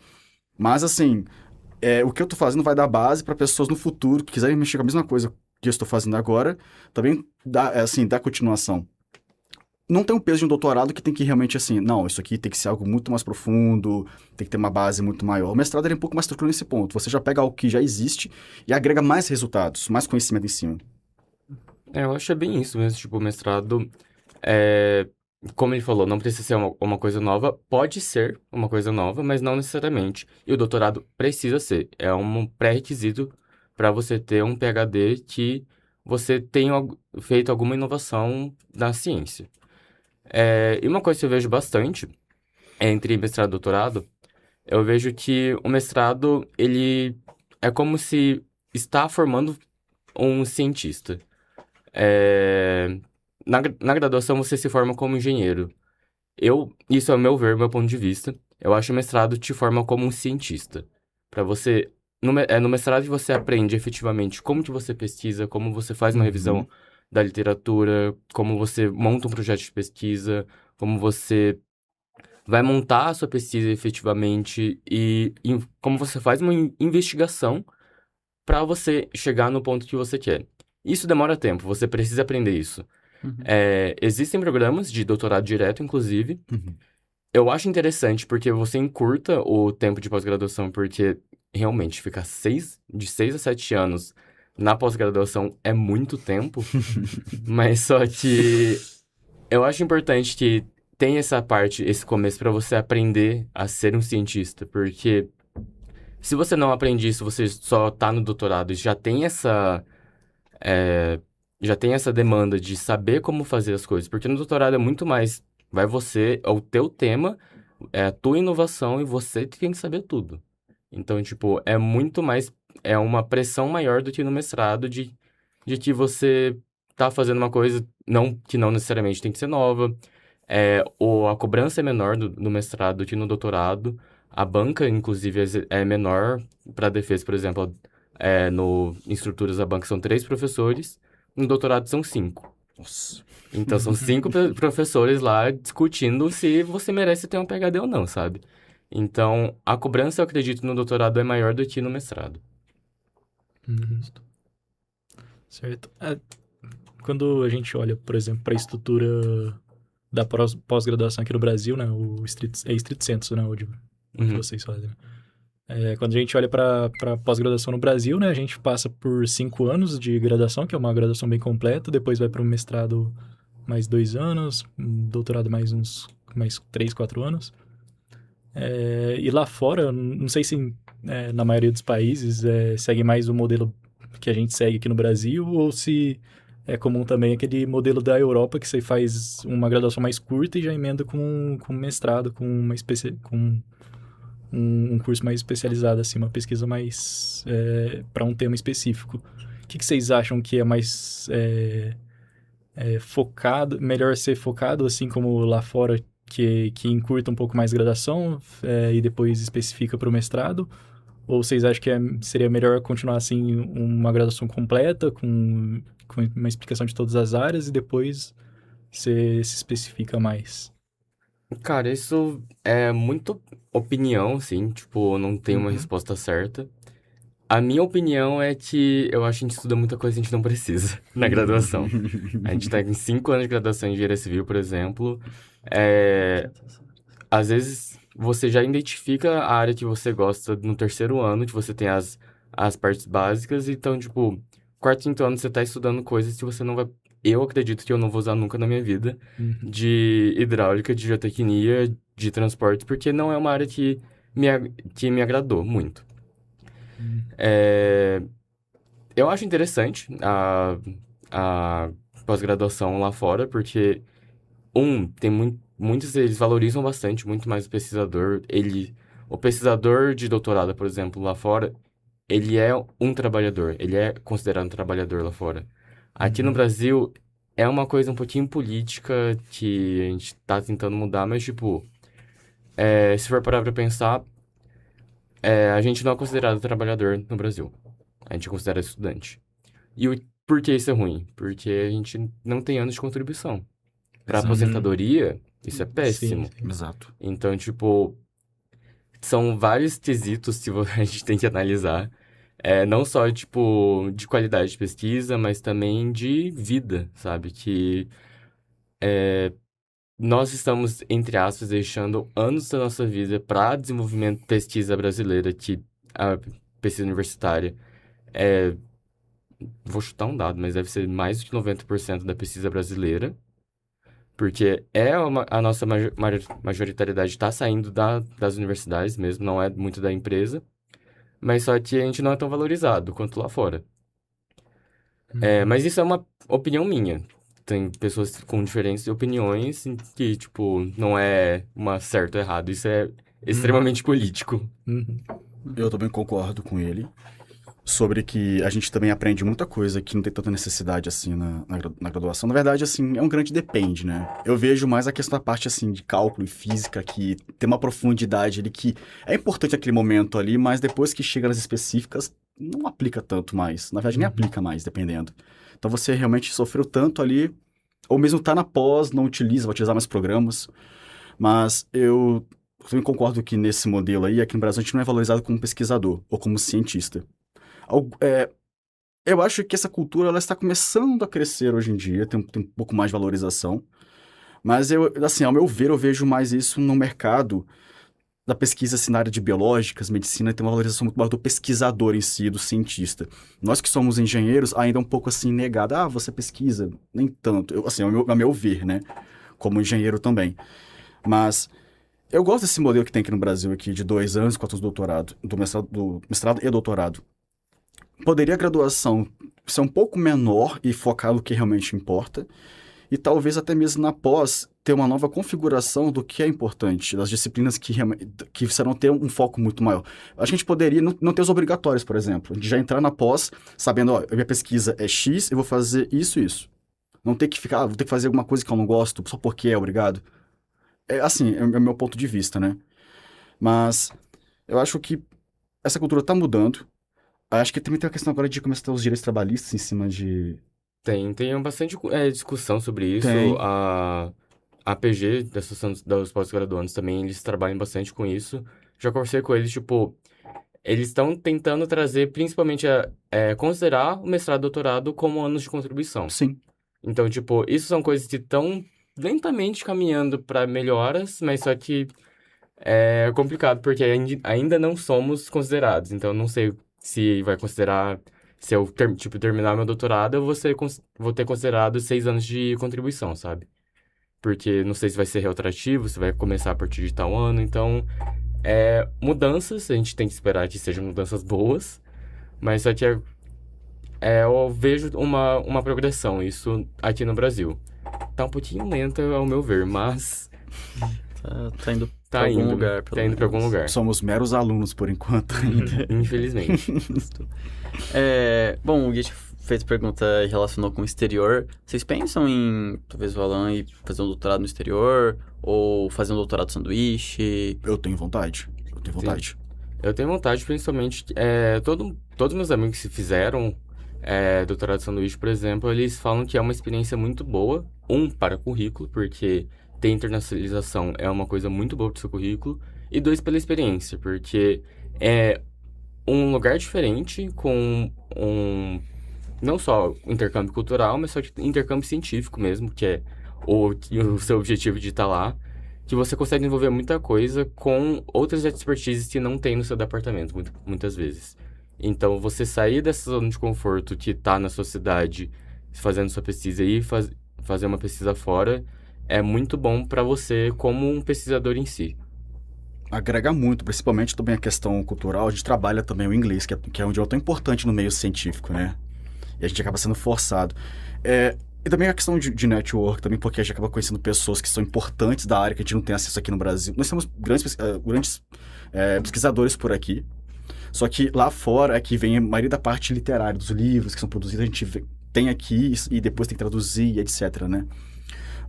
Mas, assim, o que eu estou fazendo vai dar base para pessoas no futuro que quiserem mexer com a mesma coisa que eu estou fazendo agora, também dar continuação. Não tem um peso de um doutorado que tem que realmente, assim, não, isso aqui tem que ser algo muito mais profundo, tem que ter uma base muito maior. O mestrado é um pouco mais tranquilo nesse ponto. Você já pega algo que já existe e agrega mais resultados, mais conhecimento em cima. Eu acho que é bem isso mesmo, tipo, o mestrado, como ele falou, não precisa ser uma coisa nova, pode ser uma coisa nova, mas não necessariamente. E o doutorado precisa ser, é um pré-requisito para você ter um PhD que você tenha feito alguma inovação na ciência. E uma coisa que eu vejo bastante entre mestrado e doutorado, eu vejo que o mestrado, ele é como se está formando um cientista. É, na graduação, você se forma como engenheiro. Isso é o meu ver, meu ponto de vista. Eu acho que o mestrado te forma como um cientista. Para você, no mestrado que você aprende efetivamente como que você pesquisa, como você faz uma revisão da literatura, como você monta um projeto de pesquisa, como você vai montar a sua pesquisa efetivamente e como você faz uma investigação para você chegar no ponto que você quer. Isso demora tempo, você precisa aprender isso. Uhum. Existem programas de doutorado direto, inclusive. Uhum. Eu acho interessante porque você encurta o tempo de pós-graduação, porque realmente ficar de 6 a 7 anos na pós-graduação é muito tempo. Mas só que eu acho importante que tenha essa parte, esse começo, para você aprender a ser um cientista. Porque se você não aprende isso, você só tá no doutorado e é, já tem essa demanda de saber como fazer as coisas. Porque no doutorado é muito mais, é o teu tema, é a tua inovação e você tem que saber tudo. Então, tipo, é muito mais, é uma pressão maior do que no mestrado de que você tá fazendo uma coisa que não necessariamente tem que ser nova. Ou a cobrança é menor no mestrado do que no doutorado. A banca, inclusive, é menor para defesa, por exemplo. Em estruturas da banca são 3 professores, no doutorado são 5. Nossa. Então, são 5 professores lá discutindo se você merece ter um PhD ou não, sabe? Então, a cobrança, eu acredito, no doutorado é maior do que no mestrado. Uhum. Certo. Quando a gente olha, por exemplo, para a estrutura da pós-graduação aqui no Brasil, né? Estrito Sensu, né? Onde Uhum. vocês fazem, né? Quando a gente olha para pós-graduação no Brasil, né? A gente passa por 5 anos de graduação, que é uma graduação bem completa. Depois vai para um mestrado mais 2 anos, um doutorado mais 3, 4 anos. E lá fora, não sei se na maioria dos países segue mais o modelo que a gente segue aqui no Brasil, ou se é comum também aquele modelo da Europa, que você faz uma graduação mais curta e já emenda com um mestrado, com um curso mais especializado, assim, uma pesquisa mais para um tema específico. O que vocês acham que é mais focado, melhor ser focado, assim como lá fora, que encurta um pouco mais a graduação e depois especifica para o mestrado? Ou vocês acham que seria melhor continuar assim uma graduação completa, com uma explicação de todas as áreas e depois você se especifica mais? Cara, isso é muito opinião, assim, tipo, não tem uma Uhum. resposta certa. A minha opinião é que eu acho que a gente estuda muita coisa que a gente não precisa na graduação. A gente tá em 5 anos de graduação em engenharia civil, por exemplo. Às vezes você já identifica a área que você gosta no terceiro ano, que você tem as partes básicas, então, tipo, quarto, quinto ano você tá estudando coisas que você não vai. Eu acredito que eu não vou usar nunca na minha vida, Uhum. de hidráulica, de geotecnia, de transporte, porque não é uma área que me agradou muito. Uhum. Eu acho interessante a pós-graduação lá fora, porque, tem muitos, eles valorizam bastante, muito mais o pesquisador. O pesquisador de doutorado, por exemplo, lá fora, ele é um trabalhador, ele é considerado um trabalhador lá fora. Aqui no Uhum. Brasil, é uma coisa um pouquinho política que a gente tá tentando mudar, mas, tipo, se for parar pra pensar, a gente não é considerado trabalhador no Brasil. A gente é considerado estudante. Por que isso é ruim? Porque a gente não tem anos de contribuição. Para Exato. aposentadoria, isso é Sim, péssimo. sim. Exato. Então, tipo, são vários quesitos que a gente tem que analisar. Não só, tipo, de qualidade de pesquisa, mas também de vida, sabe? Que nós estamos, entre aspas, deixando anos da nossa vida para desenvolvimento de pesquisa brasileira, que a pesquisa universitária vou chutar um dado, mas deve ser mais de 90% da pesquisa brasileira. Porque a nossa majoritariedade está saindo das universidades mesmo, não é muito da empresa. Mas só que a gente não é tão valorizado quanto lá fora. Uhum. Mas isso é uma opinião minha. tem pessoas com diferentes opiniões que, tipo, não é uma certo ou errado. Isso é extremamente político. Uhum. Eu também concordo com ele. Sobre que a gente também aprende muita coisa que não tem tanta necessidade, assim, na graduação. Na verdade, assim, é um grande depende, né? Eu vejo mais a questão da parte, assim, de cálculo e física, que tem uma profundidade ali que é importante naquele momento ali, mas depois que chega nas específicas, não aplica tanto mais. Na verdade, nem aplica mais, dependendo. Então, você realmente sofreu tanto ali, ou mesmo tá na pós, não utiliza, vai utilizar mais programas. Mas eu também concordo que nesse modelo aí, aqui no Brasil, a gente não é valorizado como pesquisador ou como cientista. Eu acho que essa cultura ela está começando a crescer hoje em dia, tem um pouco mais de valorização, mas assim, ao meu ver, eu vejo mais isso no mercado da pesquisa assim, na área de biológicas, medicina, tem uma valorização muito maior do pesquisador em si, do cientista. Nós que somos engenheiros, ainda é um pouco assim negado, você pesquisa, nem tanto, assim, ao meu ver, né, como engenheiro também. Mas eu gosto desse modelo que tem aqui no Brasil, aqui, de 2 anos, 4 anos de doutorado, do mestrado e doutorado. Poderia a graduação ser um pouco menor e focar no que realmente importa, e talvez até mesmo na pós ter uma nova configuração do que é importante, das disciplinas que serão ter um foco muito maior. Acho que a gente poderia não ter os obrigatórios, por exemplo, de já entrar na pós sabendo, minha pesquisa é X, eu vou fazer isso e isso. Não ter que ficar, vou ter que fazer alguma coisa que eu não gosto só porque é obrigado. É assim, é o meu ponto de vista, né? Mas eu acho que essa cultura está mudando. Acho que também tem a questão agora de começar a ter os direitos trabalhistas em cima de... Tem bastante discussão sobre isso. Tem. A APG, da Associação dos Pós-Graduandos, também, eles trabalham bastante com isso. Já conversei com eles, tipo, eles estão tentando trazer, principalmente, considerar o mestrado e doutorado como anos de contribuição. Sim. Então, tipo, isso são coisas que estão lentamente caminhando para melhoras, mas só que é complicado, porque ainda não somos considerados. Então, eu não sei se vai considerar... Se eu, terminar meu doutorado, eu vou ter considerado 6 anos de contribuição, sabe? Porque não sei se vai ser retroativo, se vai começar a partir de tal ano. Então, mudanças, a gente tem que esperar que sejam mudanças boas. Mas só que eu vejo uma progressão, isso aqui no Brasil. Tá um pouquinho lenta, ao meu ver, mas... Tá indo pra algum lugar, pelo Tá indo pra algum lugar. Somos meros alunos, por enquanto, ainda. Infelizmente. Bom, o Gui fez pergunta e relacionou com o exterior. Vocês pensam em, talvez, o Alan ir fazer um doutorado no exterior? Ou fazer um doutorado sanduíche? Eu tenho vontade. Eu tenho vontade, principalmente... todos meus amigos que fizeram doutorado de sanduíche, por exemplo, eles falam que é uma experiência muito boa. Para currículo, porque ter internacionalização é uma coisa muito boa pro seu currículo. E 2, pela experiência, porque é um lugar diferente com não só intercâmbio cultural, mas só que intercâmbio científico mesmo, que é o seu objetivo de estar lá, que você consegue desenvolver muita coisa com outras expertises que não tem no seu departamento, muitas vezes. Então, você sair dessa zona de conforto que está na sua cidade, fazendo sua pesquisa e fazer uma pesquisa fora, é muito bom para você como um pesquisador em si. Agrega muito, principalmente também a questão cultural. A gente trabalha também o inglês, que é um idioma tão importante no meio científico, né? E a gente acaba sendo forçado. E também a questão de network também, porque a gente acaba conhecendo pessoas que são importantes da área que a gente não tem acesso aqui no Brasil. Nós temos grandes pesquisadores por aqui, só que lá fora é que vem a maioria da parte literária, dos livros que são produzidos, a gente tem aqui e depois tem que traduzir, etc, né?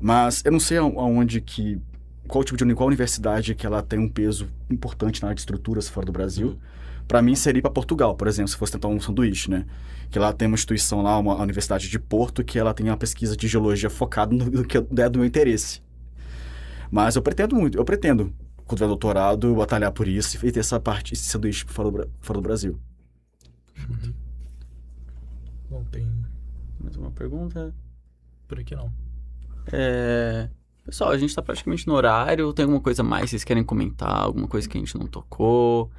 Mas eu não sei qual universidade que ela tem um peso importante na área de estruturas fora do Brasil. Para mim, seria para Portugal, por exemplo, se fosse tentar um sanduíche, né? Que lá tem uma instituição lá, a Universidade de Porto, que ela tem uma pesquisa de geologia focada no que é do meu interesse. Mas eu pretendo, quando tiver doutorado, batalhar por isso e ter esse sanduíche fora do Brasil. Bom, tem... Mais uma pergunta? Por aqui não. Pessoal, a gente tá praticamente no horário. Tem alguma coisa mais que vocês querem comentar? Alguma coisa que a gente não tocou?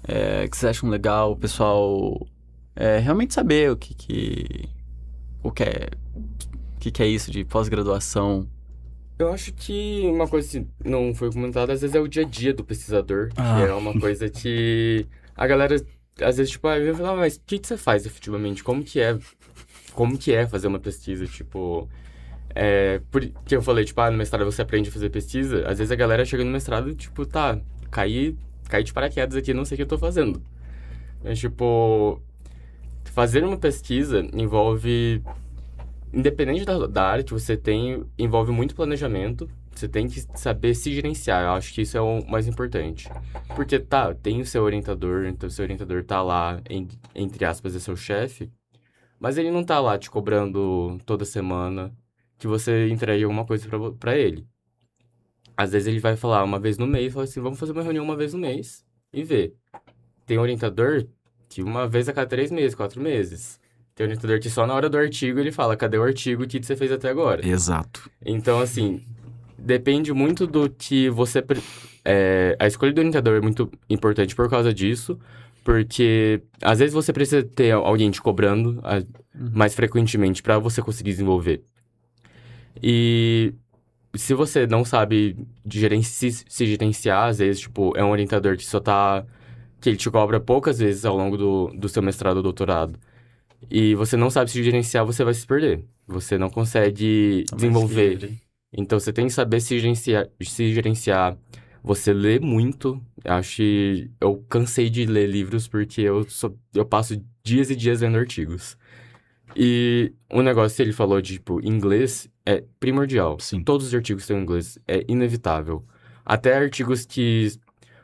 Que vocês acham legal o pessoal realmente saber o que é isso de pós-graduação? Eu acho que uma coisa que não foi comentada, às vezes, é o dia a dia do pesquisador, que é uma coisa que a galera, às vezes, tipo, vai falar, mas o que você faz efetivamente? Como que é fazer uma pesquisa? Tipo, Porque eu falei, tipo, no mestrado você aprende a fazer pesquisa. Às vezes a galera chega no mestrado, tipo, tá, caí de paraquedas aqui, não sei o que eu tô fazendo. Mas, tipo, fazer uma pesquisa envolve, independente da área que você tem, envolve muito planejamento. Você tem que saber se gerenciar. Eu acho que isso é o mais importante. Porque, tá, tem o seu orientador, então o seu orientador tá lá, entre aspas, é seu chefe, mas ele não tá lá te cobrando toda semana que você entregue alguma coisa pra ele. Às vezes ele vai falar uma vez no mês, fala assim, vamos fazer uma reunião uma vez no mês e ver. Tem orientador que uma vez a cada 3 meses, 4 meses. Tem orientador que só na hora do artigo ele fala, cadê o artigo que você fez até agora? Exato. Então, assim, depende muito do que você... a escolha do orientador é muito importante por causa disso, porque às vezes você precisa ter alguém te cobrando mais frequentemente para você conseguir desenvolver. E se você não sabe se gerenciar, às vezes, tipo, é um orientador que só tá... que ele te cobra poucas vezes ao longo do seu mestrado ou doutorado. E você não sabe se gerenciar, você vai se perder. Você não consegue desenvolver. Então, você tem que saber se gerenciar. Você lê muito. Acho que eu cansei de ler livros porque eu passo dias e dias lendo artigos. E um negócio que ele falou de, tipo, inglês é primordial. Sim. Todos os artigos têm inglês. É inevitável. Até artigos que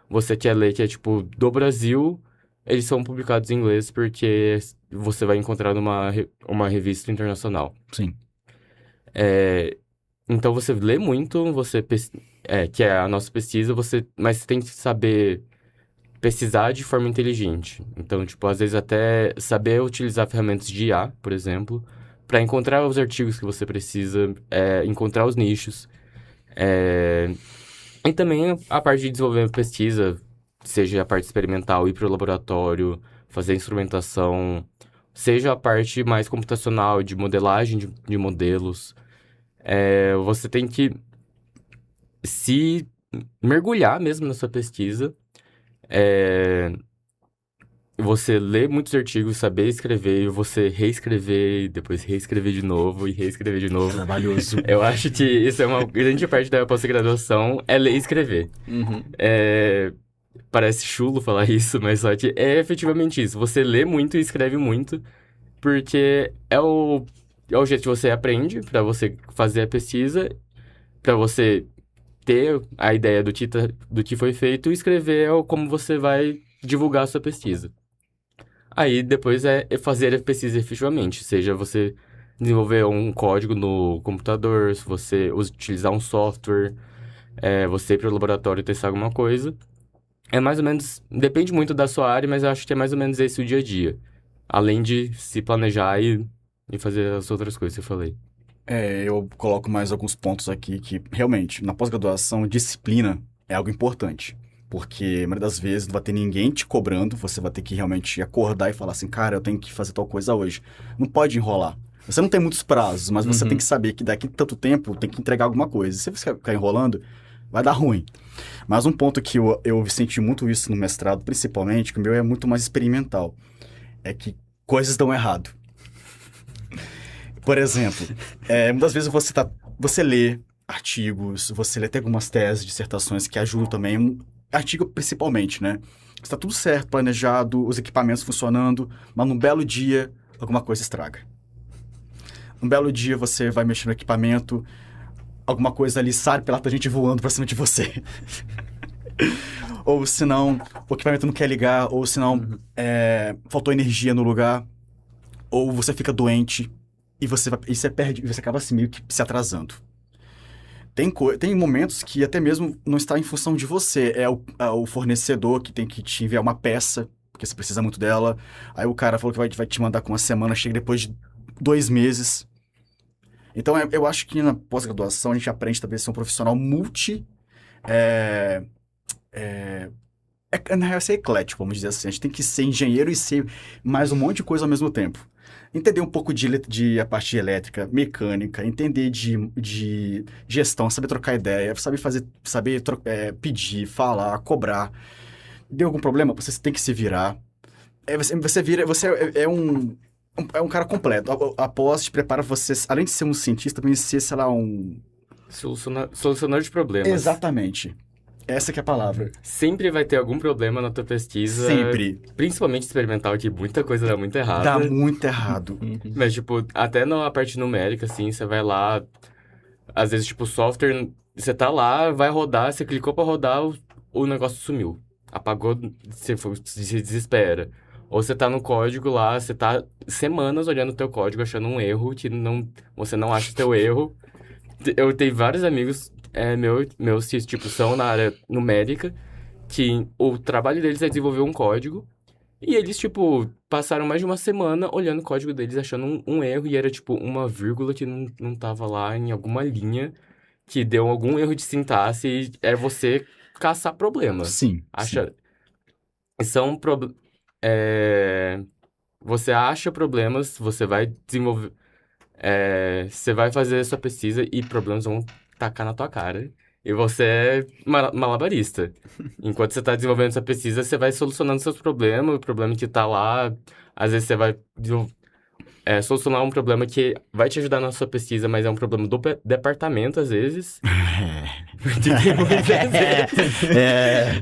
você quer ler, que é, tipo, do Brasil, eles são publicados em inglês porque você vai encontrar uma revista internacional. Sim. Então, você lê muito, que é a nossa pesquisa, mas você tem que saber pesquisar de forma inteligente. Então, tipo, às vezes até saber utilizar ferramentas de IA, por exemplo, para encontrar os artigos que você precisa, encontrar os nichos. E também a parte de desenvolver pesquisa, seja a parte experimental, ir para o laboratório, fazer instrumentação, seja a parte mais computacional, de modelagem de modelos. Você tem que se mergulhar mesmo na sua pesquisa. Você ler muitos artigos, saber escrever, e você reescrever, e depois reescrever de novo, e reescrever de novo. Trabalhoso. Eu acho que isso é uma grande parte da pós-graduação, é ler e escrever. Uhum. Parece chulo falar isso, mas só que é efetivamente isso. Você lê muito e escreve muito, porque é o jeito que você aprende para você fazer a pesquisa, para você ter a ideia do que foi feito, e escrever como você vai divulgar a sua pesquisa. Aí, depois é fazer a pesquisa efetivamente, seja você desenvolver um código no computador, se você utilizar um software, você ir para o laboratório testar alguma coisa. É mais ou menos, depende muito da sua área, mas eu acho que é mais ou menos esse o dia a dia. Além de se planejar e fazer as outras coisas que eu falei. Eu coloco mais alguns pontos aqui que, realmente, na pós-graduação, disciplina é algo importante. Porque, a maioria das vezes, não vai ter ninguém te cobrando, você vai ter que realmente acordar e falar assim, cara, eu tenho que fazer tal coisa hoje. Não pode enrolar. Você não tem muitos prazos, mas você tem que saber que daqui a tanto tempo tem que entregar alguma coisa. Se você ficar enrolando, vai dar ruim. Mas um ponto que eu senti muito isso no mestrado, principalmente, que o meu é muito mais experimental, é que coisas dão errado. Por exemplo, muitas vezes você lê artigos, você lê até algumas teses, dissertações que ajudam também, artigo principalmente, né? Está tudo certo, planejado, os equipamentos funcionando, mas num belo dia, alguma coisa estraga. Num belo dia, você vai mexer no equipamento, alguma coisa ali sai pela gente voando pra cima de você. Ou senão, o equipamento não quer ligar, ou senão, faltou energia no lugar, ou você fica doente, e você perde, e você acaba assim, meio que se atrasando. Tem momentos que até mesmo não está em função de você. É o fornecedor que tem que te enviar uma peça, porque você precisa muito dela. Aí o cara falou que vai te mandar com uma semana, chega depois de 2 meses. Então, eu acho que na pós-graduação a gente aprende também a ser um profissional na real, ser eclético, vamos dizer assim. A gente tem que ser engenheiro e ser mais um monte de coisa ao mesmo tempo. Entender um pouco de a parte elétrica, mecânica, entender de gestão, saber trocar ideia, saber pedir, falar, cobrar. Deu algum problema? Você tem que se virar. Você É um cara completo. A pós te prepara você, além de ser um cientista, também ser, sei lá, um... Solucionador de problemas. Exatamente. Essa que é a palavra. Sempre vai ter algum problema na tua pesquisa. Sempre. Principalmente experimental, que muita coisa dá muito errado. Dá muito errado. Mas, tipo, até na parte numérica, assim, você vai lá... Às vezes, tipo, o software... Você tá lá, vai rodar, você clicou pra rodar, o negócio sumiu. Apagou, você se desespera. Ou você tá no código lá, você tá semanas olhando o teu código, achando um erro, que você não acha o teu erro. Eu tenho vários amigos meus que, tipo, são na área numérica, que o trabalho deles é desenvolver um código, e eles, tipo, passaram mais de uma semana olhando o código deles, achando um erro, e era, tipo, uma vírgula que não tava lá em alguma linha, que deu algum erro de sintaxe, e é você caçar problema. Sim. São você acha problemas, você vai desenvolver... você vai fazer a sua pesquisa e problemas vão tacar na tua cara. E você é malabarista. Enquanto você está desenvolvendo essa pesquisa, você vai solucionando seus problemas, o problema que está lá. Às vezes você vai solucionar um problema que vai te ajudar na sua pesquisa, mas é um problema do departamento, às vezes.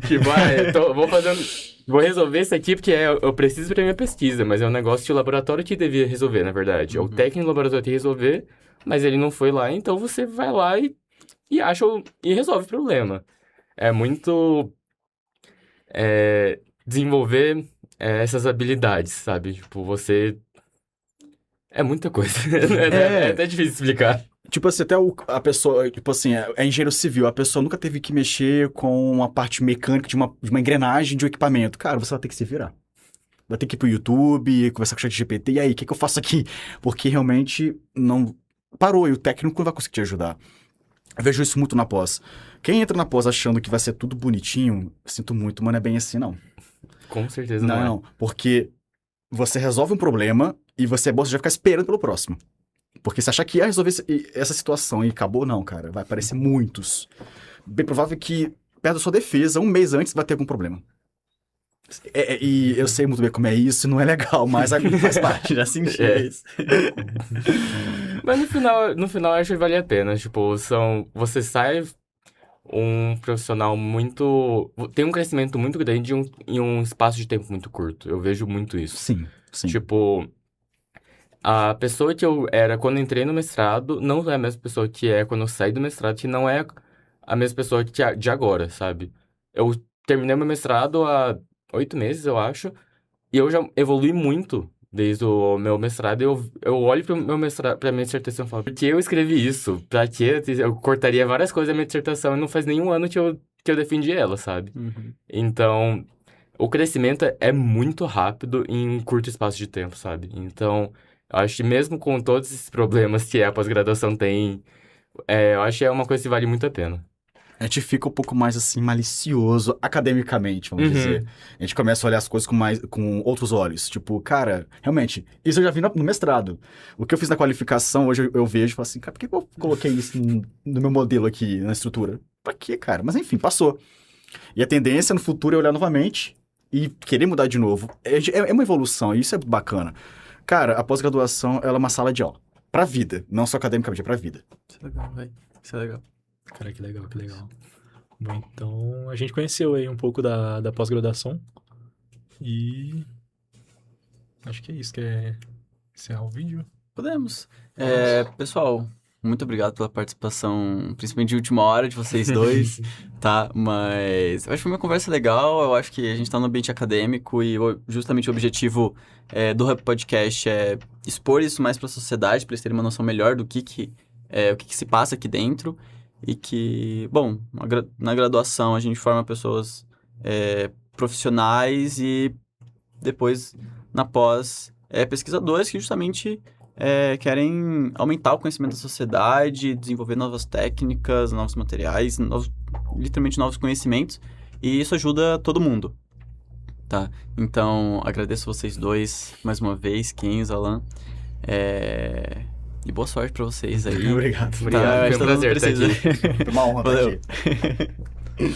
Tipo, vou resolver isso aqui porque eu preciso para minha pesquisa, mas é um negócio que o laboratório que devia resolver, na verdade. É o técnico do laboratório que resolver, mas ele não foi lá, então você vai lá e acha e resolve o problema. É muito desenvolver essas habilidades, sabe? Tipo, você... É muita coisa. É até difícil explicar. Tipo assim, até a pessoa, tipo assim, é engenheiro civil, a pessoa nunca teve que mexer com uma parte mecânica de uma engrenagem de um equipamento. Cara, você vai ter que se virar. Vai ter que ir pro YouTube, conversar com o ChatGPT, e aí, o que eu faço aqui? Porque realmente não parou, e o técnico não vai conseguir te ajudar. Eu vejo isso muito na pós. Quem entra na pós achando que vai ser tudo bonitinho, sinto muito, mas não é bem assim, não. Com certeza não. Não, porque você resolve um problema e você já vai ficar esperando pelo próximo. Porque se achar que ia resolver essa situação e acabou, não, cara. Vai aparecer muitos. Bem provável que, perto da sua defesa, um mês antes vai ter algum problema. E eu sei muito bem como é isso, não é legal, mas faz parte, já senti isso. Mas no final eu acho que vale a pena. Tipo, você sai um profissional tem um crescimento muito grande em um espaço de tempo muito curto. Eu vejo muito isso. Sim. Tipo, a pessoa que eu era quando entrei no mestrado não é a mesma pessoa que é quando eu saí do mestrado, que não é a mesma pessoa de agora, sabe? Eu terminei meu mestrado há 8 meses, eu acho, e eu já evolui muito desde o meu mestrado. Eu olho pro meu mestrado, pra minha dissertação e falo, por que eu escrevi isso? Pra quê? Eu cortaria várias coisas da minha dissertação e não faz nenhum ano que eu defendi ela, sabe? Uhum. Então, o crescimento é muito rápido em um curto espaço de tempo, sabe? Então, eu acho que mesmo com todos esses problemas que a pós-graduação tem, eu acho que é uma coisa que vale muito a pena. A gente fica um pouco mais, assim, malicioso academicamente, vamos dizer. A gente começa a olhar as coisas com outros olhos. Tipo, cara, realmente, isso eu já vi no mestrado. O que eu fiz na qualificação, hoje eu vejo e falo assim, cara, por que eu coloquei isso no meu modelo aqui, na estrutura? Pra quê, cara? Mas enfim, passou. E a tendência no futuro é olhar novamente e querer mudar de novo. É uma evolução, e isso é bacana. Cara, a pós-graduação, ela é uma sala de aula. Pra vida, não só academicamente, é pra vida. Isso é legal, velho. Isso é legal. Cara, que legal, que legal. Bom, então a gente conheceu aí um pouco da pós-graduação e acho que é isso, quer encerrar o vídeo? Podemos. Pessoal, muito obrigado pela participação, principalmente de última hora de vocês dois, tá? Mas eu acho que foi uma conversa legal, eu acho que a gente tá no ambiente acadêmico e justamente o objetivo do Hub Podcast é expor isso mais pra sociedade, pra eles terem uma noção melhor do que se passa aqui dentro. E que, bom, na graduação a gente forma pessoas profissionais e depois na pós pesquisadores que justamente querem aumentar o conhecimento da sociedade, desenvolver novas técnicas, novos materiais, literalmente novos conhecimentos, e isso ajuda todo mundo, tá? Então, agradeço vocês dois mais uma vez, Kenzo, Alan, e boa sorte pra vocês aí. Obrigado. Obrigado, foi um prazer estar aqui. Foi uma honra estar Valeu. aqui.